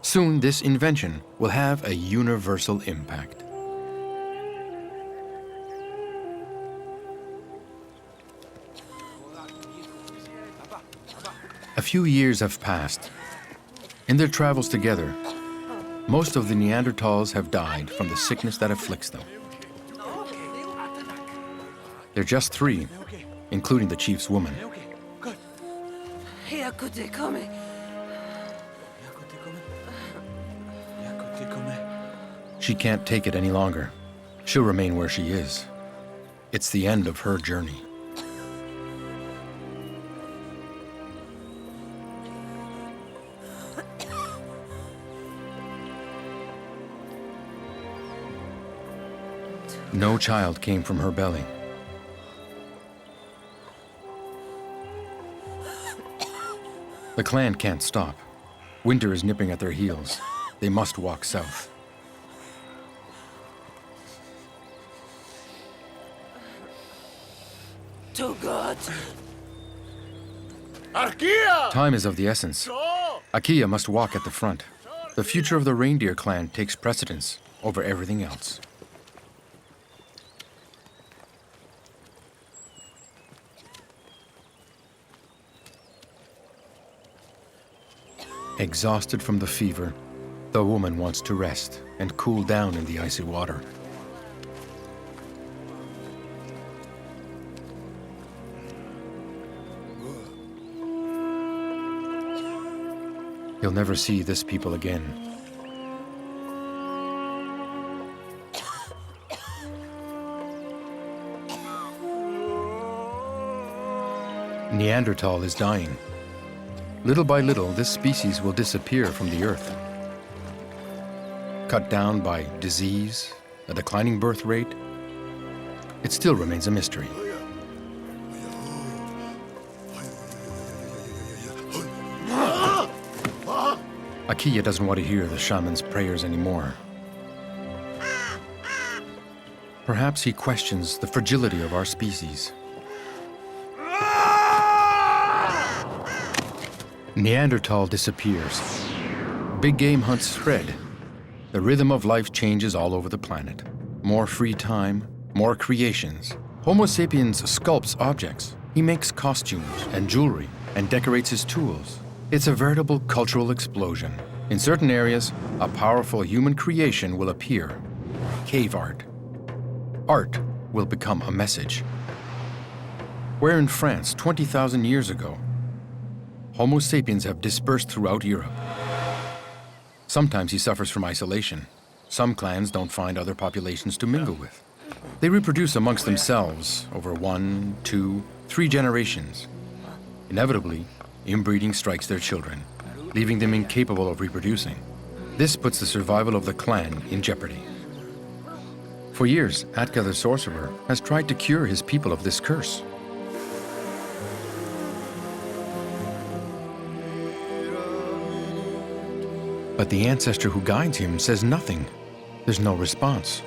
Soon, this invention will have a universal impact. A few years have passed. In their travels together, most of the Neanderthals have died from the sickness that afflicts them. They're just 3, including the chief's woman. She can't take it any longer. She'll remain where she is. It's the end of her journey. No child came from her belly. The clan can't stop. Winter is nipping at their heels. They must walk south. To God. Arkia! Time is of the essence. Akia must walk at the front. The future of the reindeer clan takes precedence over everything else. Exhausted from the fever, the woman wants to rest and cool down in the icy water. He'll never see this people again. Neanderthal is dying. Little by little, this species will disappear from the earth. Cut down by disease, a declining birth rate, it still remains a mystery. Akia doesn't want to hear the shaman's prayers anymore. Perhaps he questions the fragility of our species. Neanderthal disappears. Big game hunts spread. The rhythm of life changes all over the planet. More free time, more creations. Homo Sapiens sculpts objects. He makes costumes and jewelry and decorates his tools. It's a veritable cultural explosion. In certain areas, a powerful human creation will appear. Cave art. Art will become a message. Where in France 20,000 years ago, Homo sapiens have dispersed throughout Europe. Sometimes he suffers from isolation. Some clans don't find other populations to mingle with. They reproduce amongst themselves over 1, 2, 3 generations. Inevitably, inbreeding strikes their children, leaving them incapable of reproducing. This puts the survival of the clan in jeopardy. For years, Atka the sorcerer has tried to cure his people of this curse. But the ancestor who guides him says nothing. There's no response.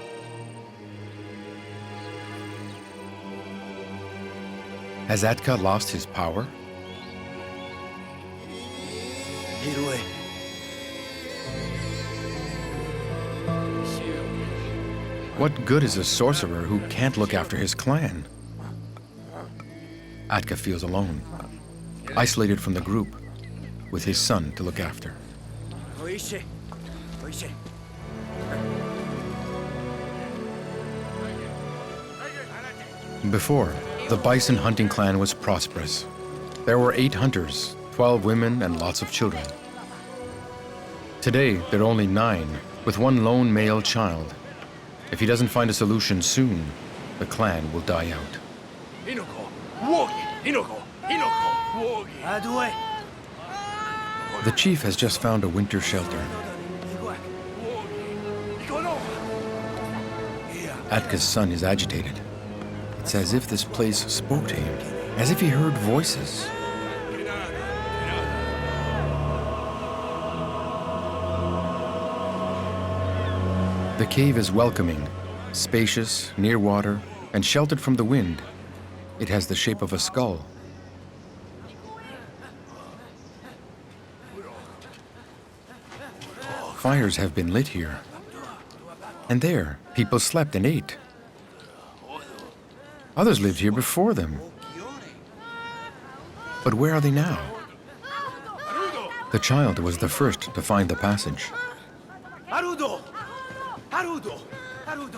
Has Atka lost his power? What good is a sorcerer who can't look after his clan? Atka feels alone, isolated from the group, with his son to look after. Before, the bison hunting clan was prosperous. There were 8 hunters, 12 women, and lots of children. Today, there are only 9, with 1 lone male child. If he doesn't find a solution soon, the clan will die out. The chief has just found a winter shelter. Atka's son is agitated. It's as if this place spoke to him, as if he heard voices. The cave is welcoming, spacious, near water, and sheltered from the wind. It has the shape of a skull. Fires have been lit here. And there, people slept and ate. Others lived here before them. But where are they now? The child was the first to find the passage.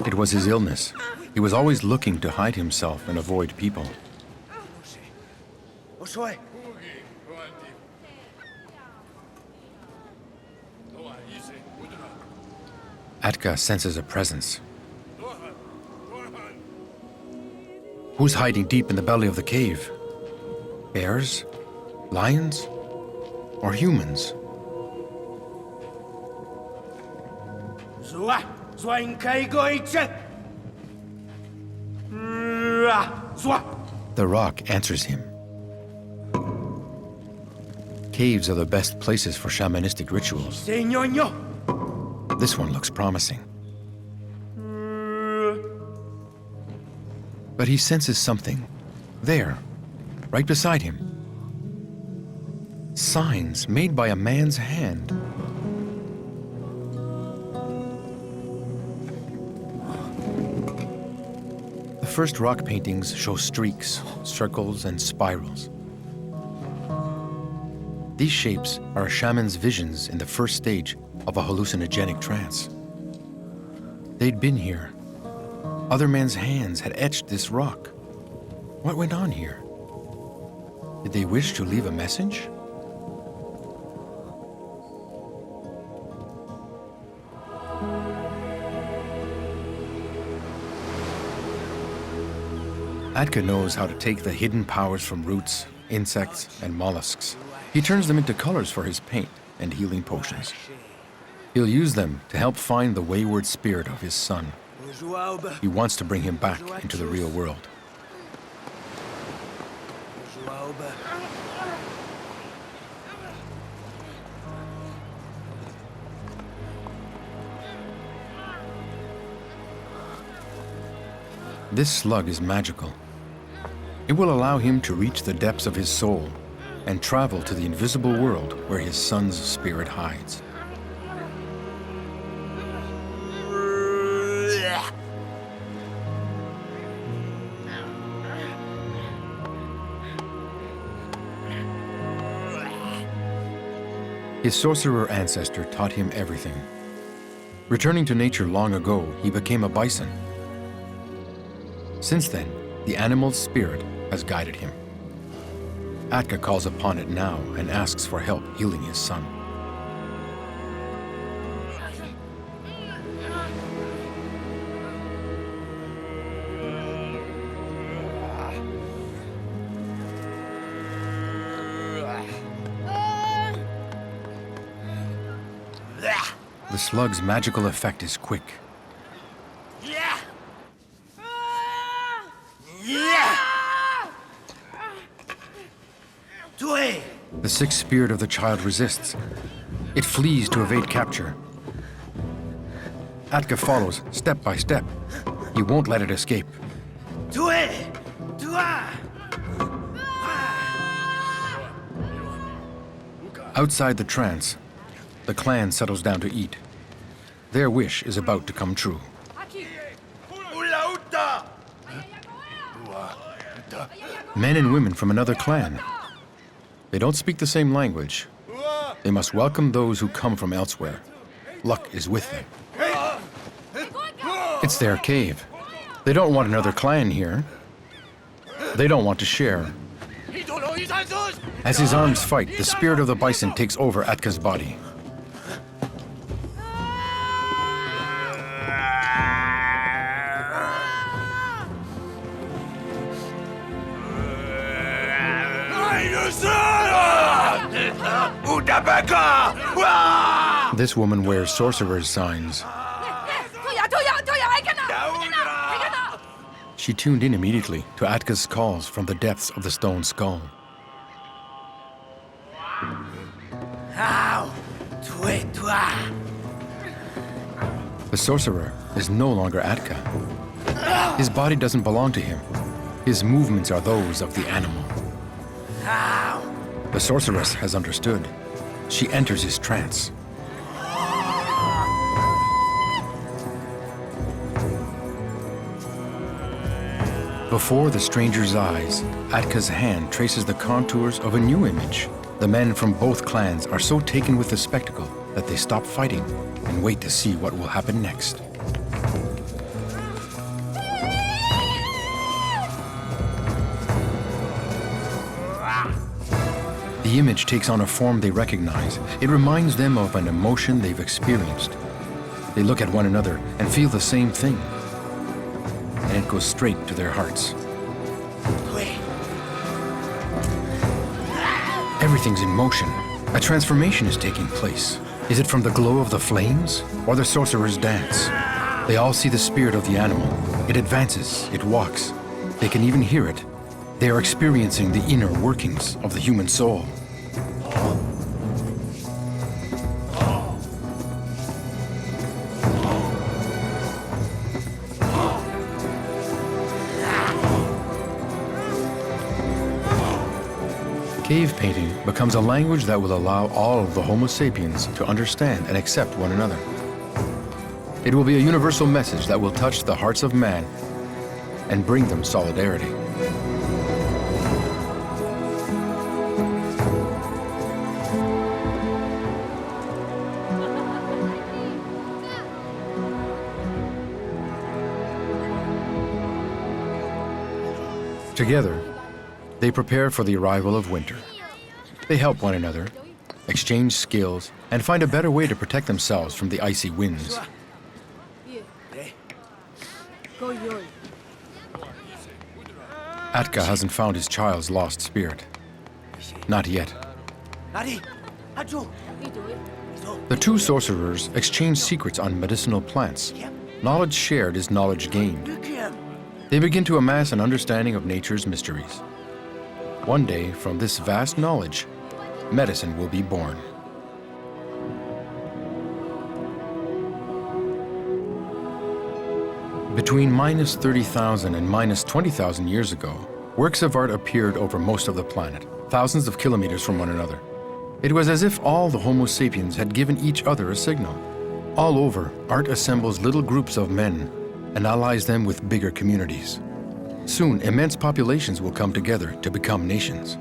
It was his illness. He was always looking to hide himself and avoid people. Atka senses a presence. Who's hiding deep in the belly of the cave? Bears? Lions? Or humans? The rock answers him. Caves are the best places for shamanistic rituals. This one looks promising. But he senses something. There, right beside him. Signs made by a man's hand. The first rock paintings show streaks, circles, and spirals. These shapes are a shaman's visions in the first stage of a hallucinogenic trance. They'd been here. Other men's hands had etched this rock. What went on here? Did they wish to leave a message? Atka knows how to take the hidden powers from roots, insects, and mollusks. He turns them into colors for his paint and healing potions. He'll use them to help find the wayward spirit of his son. He wants to bring him back into the real world. This slug is magical. It will allow him to reach the depths of his soul and travel to the invisible world where his son's spirit hides. His sorcerer ancestor taught him everything. Returning to nature long ago, he became a bison. Since then, the animal's spirit has guided him. Atka calls upon it now and asks for help healing his son. The slug's magical effect is quick. The sick spirit of the child resists, It flees to evade capture. Atka follows, step by step. He won't let it escape. Outside the trance, the clan settles down to eat. Their wish is about to come true. Men and women from another clan. They don't speak the same language. They must welcome those who come from elsewhere. Luck is with them. It's their cave. They don't want another clan here. They don't want to share. As his arms fight, the spirit of the bison takes over Atka's body. This woman wears sorcerer's signs. She tuned in immediately to Atka's calls from the depths of the stone skull. The sorcerer is no longer Atka. His body doesn't belong to him. His movements are those of the animal. The sorceress has understood. She enters his trance. Before the stranger's eyes, Atka's hand traces the contours of a new image. The men from both clans are so taken with the spectacle that they stop fighting and wait to see what will happen next. The image takes on a form they recognize. It reminds them of an emotion they've experienced. They look at one another and feel the same thing. And it goes straight to their hearts. Everything's in motion. A transformation is taking place. Is it from the glow of the flames or the sorcerer's dance? They all see the spirit of the animal. It advances, it walks. They can even hear it. They are experiencing the inner workings of the human soul. Cave painting becomes a language that will allow all of the Homo sapiens to understand and accept one another. It will be a universal message that will touch the hearts of man and bring them solidarity. Together, they prepare for the arrival of winter. They help one another, exchange skills, and find a better way to protect themselves from the icy winds. Atka hasn't found his child's lost spirit. Not yet. The two sorcerers exchange secrets on medicinal plants. Knowledge shared is knowledge gained. They begin to amass an understanding of nature's mysteries. One day, from this vast knowledge, medicine will be born. Between minus 30,000 and minus 20,000 years ago, works of art appeared over most of the planet, thousands of kilometers from one another. It was as if all the Homo sapiens had given each other a signal. All over, art assembles little groups of men and allies them with bigger communities. Soon, immense populations will come together to become nations.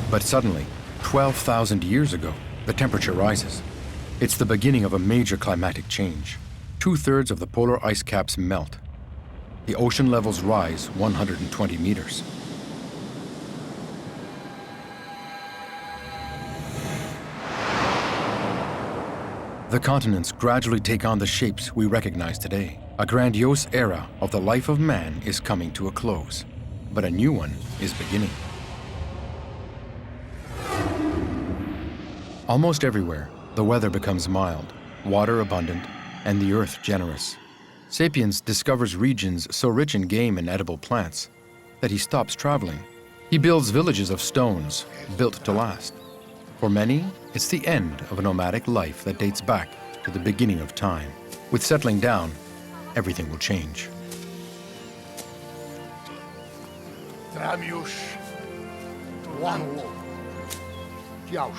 But suddenly, 12,000 years ago, the temperature rises. It's the beginning of a major climatic change. 2/3 of the polar ice caps melt. The ocean levels rise 120 meters. The continents gradually take on the shapes we recognize today. A grandiose era of the life of man is coming to a close, but a new one is beginning. Almost everywhere, the weather becomes mild, water abundant, and the earth generous. Sapiens discovers regions so rich in game and edible plants that he stops traveling He builds villages of stones, built to last. For many, it's the end of a nomadic life that dates back to the beginning of time. With settling down, everything will change. Tramiusz. Wanło. Jausz.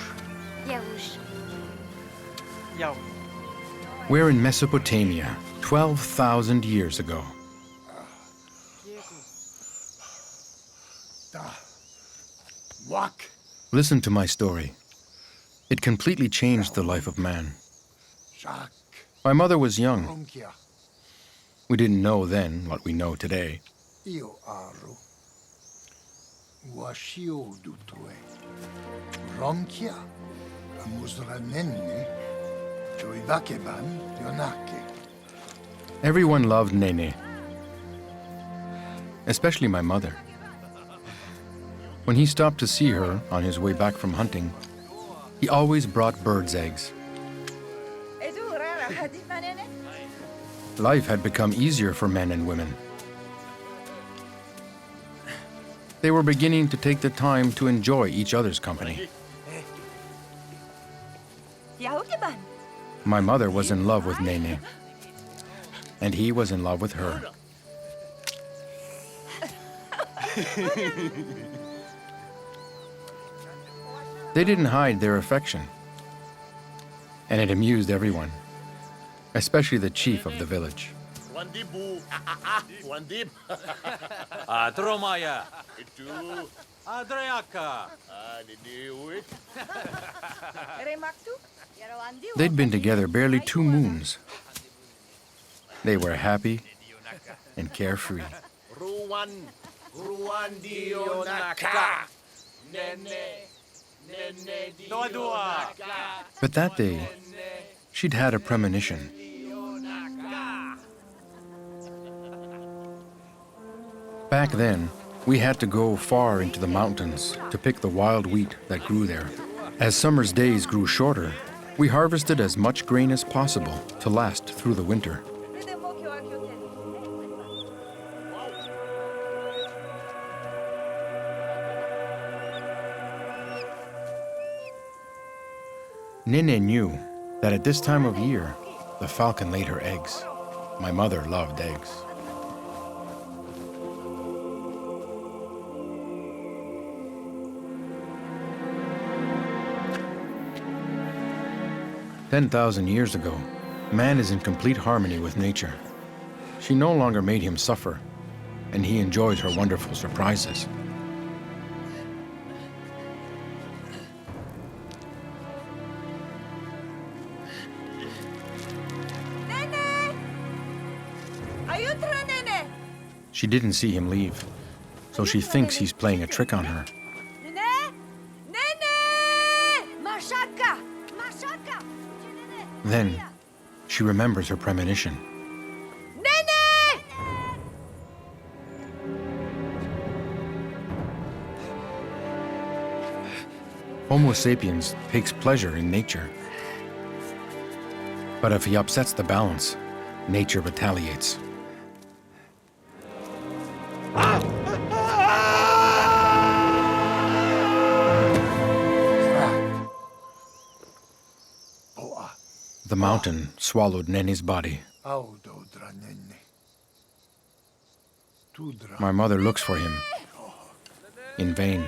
We're in Mesopotamia, 12,000 years ago. Wak. Listen to my story. It completely changed the life of man. Szak. My mother was young. Ronkia. We didn't know then what we know today. Io aru. Washio dutue. Ronkia. Muzranenne. Joivakeban. Yonake. Everyone loved Nene, especially my mother. When he stopped to see her on his way back from hunting, he always brought birds' eggs. Life had become easier for men and women. They were beginning to take the time to enjoy each other's company. My mother was in love with Nene, and he was in love with her. They didn't hide their affection, and it amused everyone, especially the chief of the village. Tromaya. Adriaka. They'd been together barely 2 moons. They were happy and carefree. But that day, she'd had a premonition. Back then, we had to go far into the mountains to pick the wild wheat that grew there. As summer's days grew shorter, we harvested as much grain as possible to last through the winter. Nene knew that at this time of year, the falcon laid her eggs. My mother loved eggs. "10,000 years ago, man is in complete harmony with nature. She no longer made him suffer, and he enjoys her wonderful surprises. She didn't see him leave, so she thinks he's playing a trick on her. Then, she remembers her premonition. Homo Sapiens takes pleasure in nature. But if he upsets the balance, nature retaliates. The mountain swallowed Nene's body. My mother looks for him, in vain.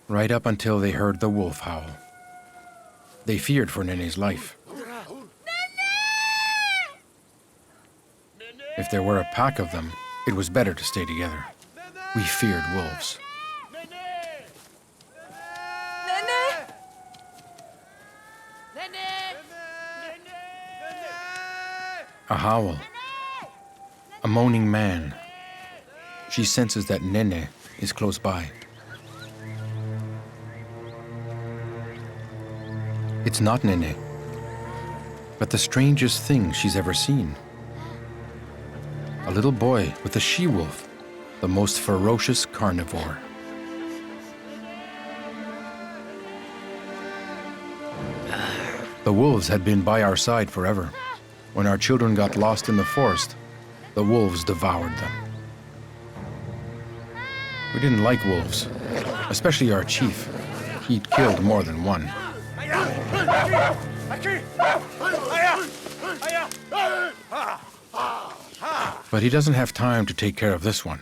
Right up until they heard the wolf howl. They feared for Nene's life. If there were a pack of them, it was better to stay together. We feared wolves. A howl. A moaning man. She senses that Nene is close by. It's not Nene, but the strangest thing she's ever seen. A little boy with a she-wolf, the most ferocious carnivore. The wolves had been by our side forever. When our children got lost in the forest, the wolves devoured them. We didn't like wolves, especially our chief. He'd killed more than one. But he doesn't have time to take care of this one.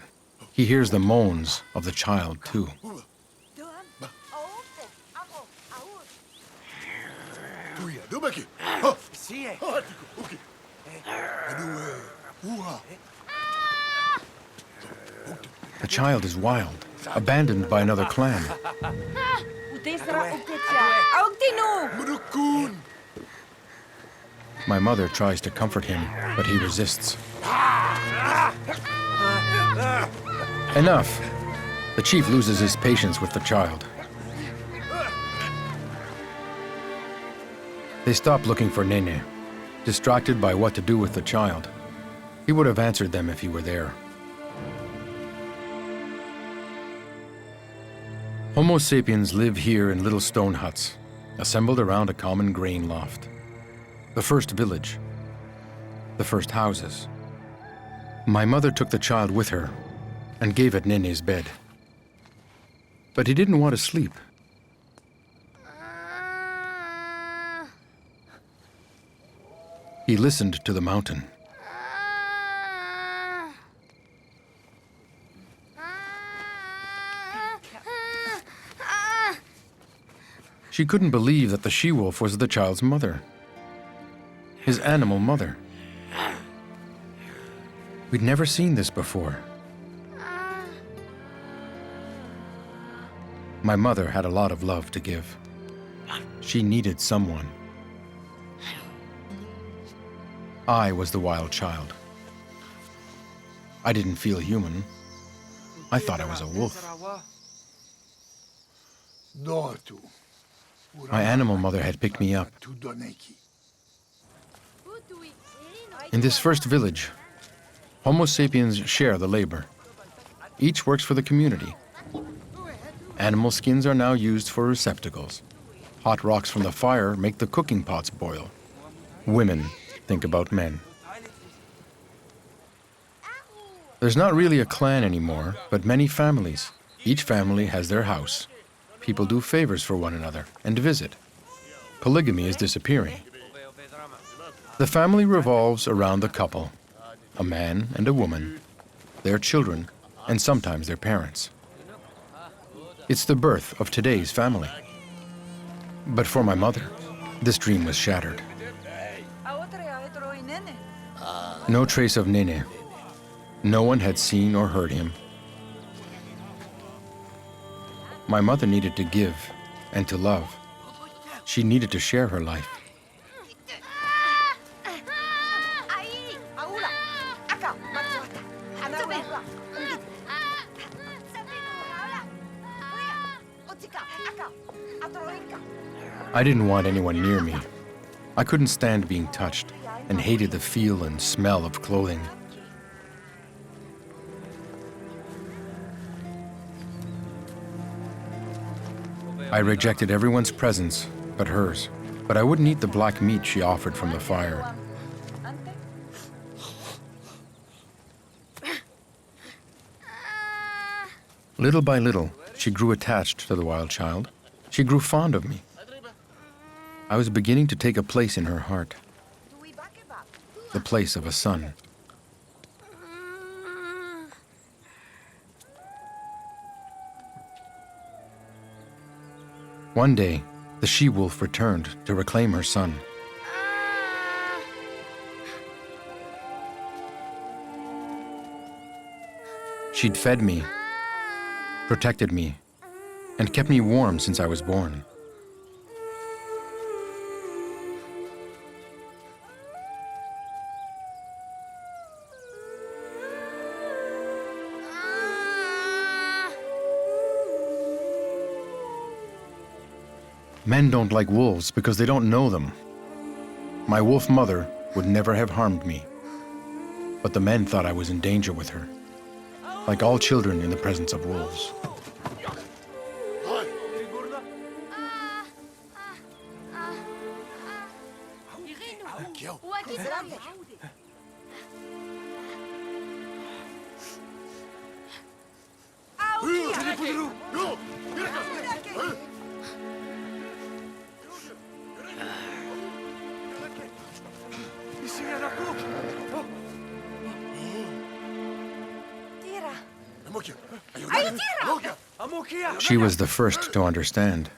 He hears the moans of the child, too. The child is wild, abandoned by another clan. My mother tries to comfort him, but he resists. Enough! The chief loses his patience with the child. They stop looking for Nene, distracted by what to do with the child. He would have answered them if he were there. Homo sapiens live here in little stone huts, assembled around a common grain loft. The first village. The first houses. My mother took the child with her and gave it Nene's bed. But he didn't want to sleep. He listened to the mountain. She couldn't believe that the she-wolf was the child's mother. His animal mother. We'd never seen this before. My mother had a lot of love to give. She needed someone. I was the wild child. I didn't feel human. I thought I was a wolf. My animal mother had picked me up. In this first village, Homo sapiens share the labor. Each works for the community. Animal skins are now used for receptacles. Hot rocks from the fire make the cooking pots boil. Women think about men. There's not really a clan anymore, but many families. Each family has their house. People do favors for one another and visit. Polygamy is disappearing. The family revolves around the couple, a man and a woman, their children, and sometimes their parents. It's the birth of today's family. But for my mother, this dream was shattered. No trace of Nene. No one had seen or heard him. My mother needed to give and to love. She needed to share her life. I didn't want anyone near me. I couldn't stand being touched and hated the feel and smell of clothing. I rejected everyone's presence but hers, but I wouldn't eat the black meat she offered from the fire. Little by little, she grew attached to the wild child. She grew fond of me. I was beginning to take a place in her heart, the place of a son. One day, the she-wolf returned to reclaim her son. She'd fed me, protected me, and kept me warm since I was born. Men don't like wolves because they don't know them. My wolf mother would never have harmed me, but the men thought I was in danger with her, like all children in the presence of wolves. She was the first to understand.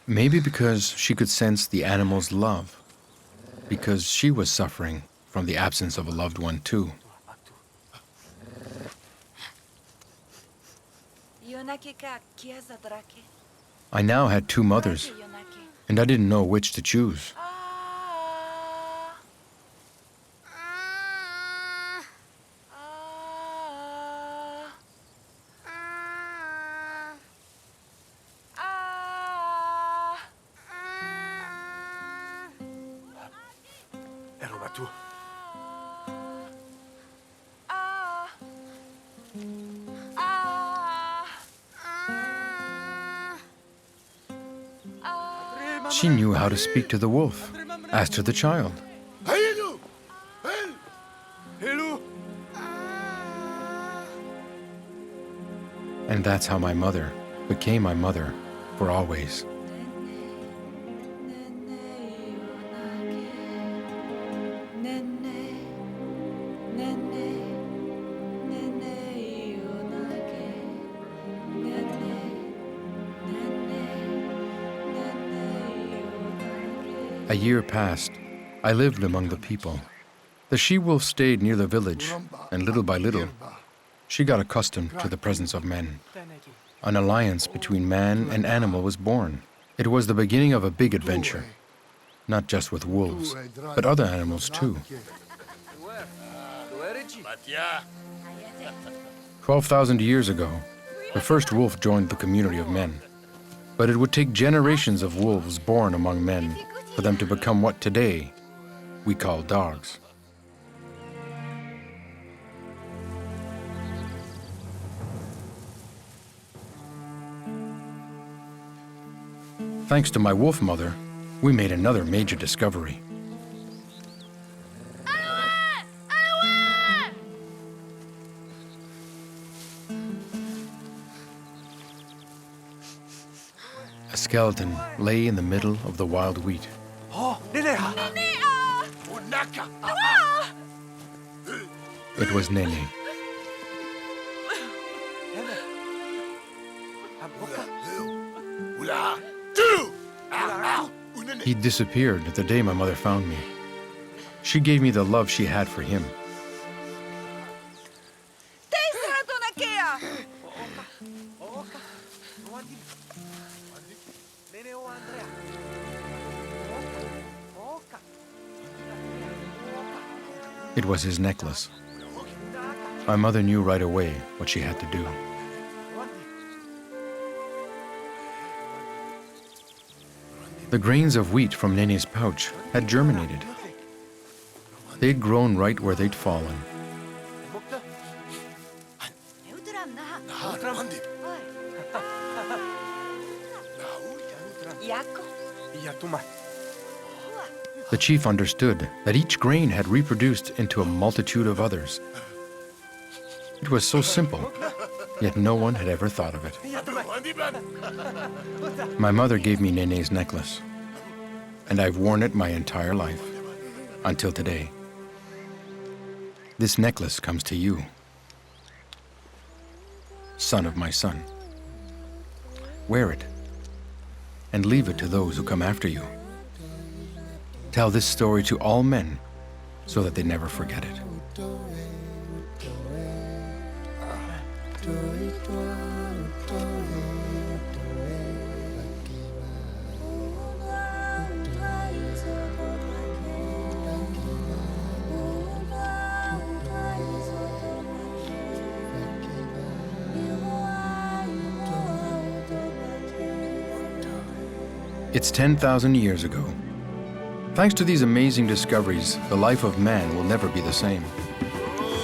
Maybe because she could sense the animal's love, because she was suffering from the absence of a loved one too. I now had two mothers, and I didn't know which to choose. She knew how to speak to the wolf, as to the child. And that's how my mother became my mother for always. A year passed. I lived among the people. The she-wolf stayed near the village, and little by little, she got accustomed to the presence of men. An alliance between man and animal was born. It was the beginning of a big adventure, not just with wolves, but other animals too. 12,000 years ago, the first wolf joined the community of men. But it would take generations of wolves born among men for them to become what today we call dogs. Thanks to my wolf mother, we made another major discovery. A skeleton lay in the middle of the wild wheat. It was Nene. He disappeared the day my mother found me. She gave me the love she had for him. It was his necklace. My mother knew right away what she had to do. The grains of wheat from Nene's pouch had germinated. They'd grown right where they'd fallen. The chief understood that each grain had reproduced into a multitude of others. It was so simple, yet no one had ever thought of it. My mother gave me Nene's necklace, and I've worn it my entire life, until today. This necklace comes to you, son of my son. Wear it, and leave it to those who come after you. Tell this story to all men, so that they never forget it. It's 10,000 years ago. Thanks to these amazing discoveries, the life of man will never be the same.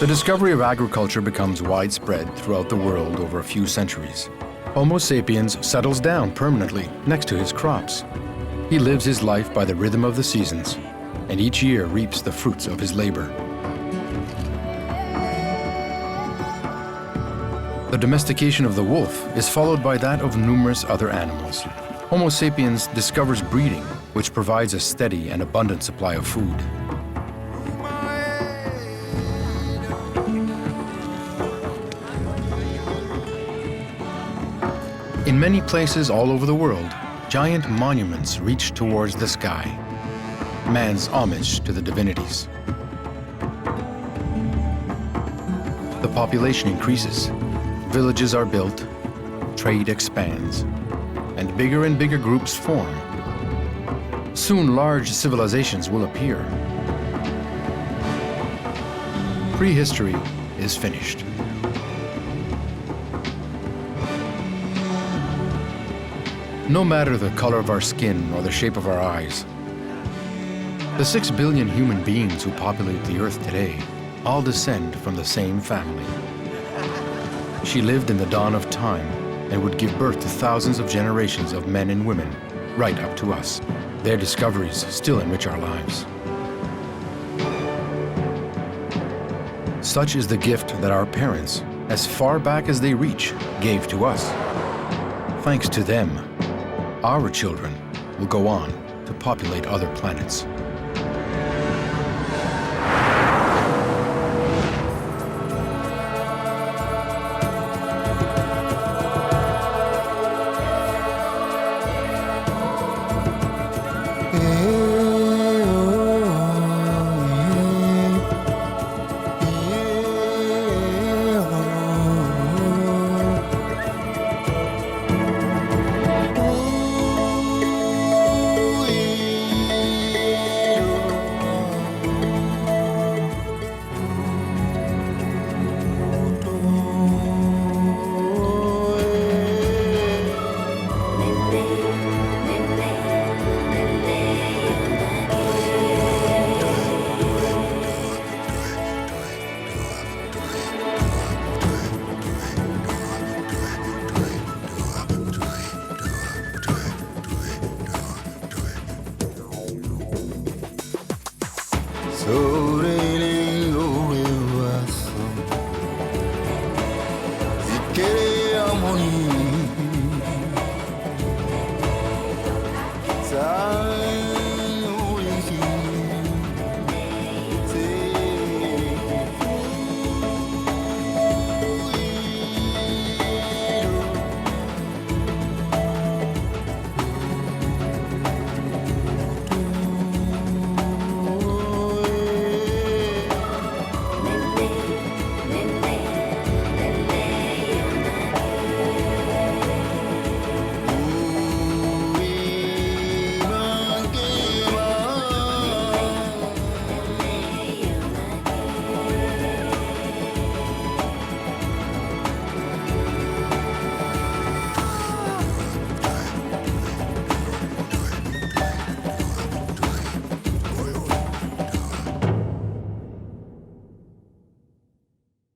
The discovery of agriculture becomes widespread throughout the world over a few centuries. Homo sapiens settles down permanently next to his crops. He lives his life by the rhythm of the seasons. and each year reaps the fruits of his labor. The domestication of the wolf is followed by that of numerous other animals. Homo sapiens discovers breeding, which provides a steady and abundant supply of food. In many places all over the world, giant monuments reach towards the sky, man's homage to the divinities. The population increases, villages are built, trade expands, and bigger groups form. Soon large civilizations will appear. Prehistory is finished. No matter the color of our skin or the shape of our eyes, the 6 billion human beings who populate the Earth today all descend from the same family. She lived in the dawn of time and would give birth to thousands of generations of men and women, right up to us. Their discoveries still enrich our lives. Such is the gift that our parents, as far back as they reach, gave to us. Thanks to them, our children will go on to populate other planets.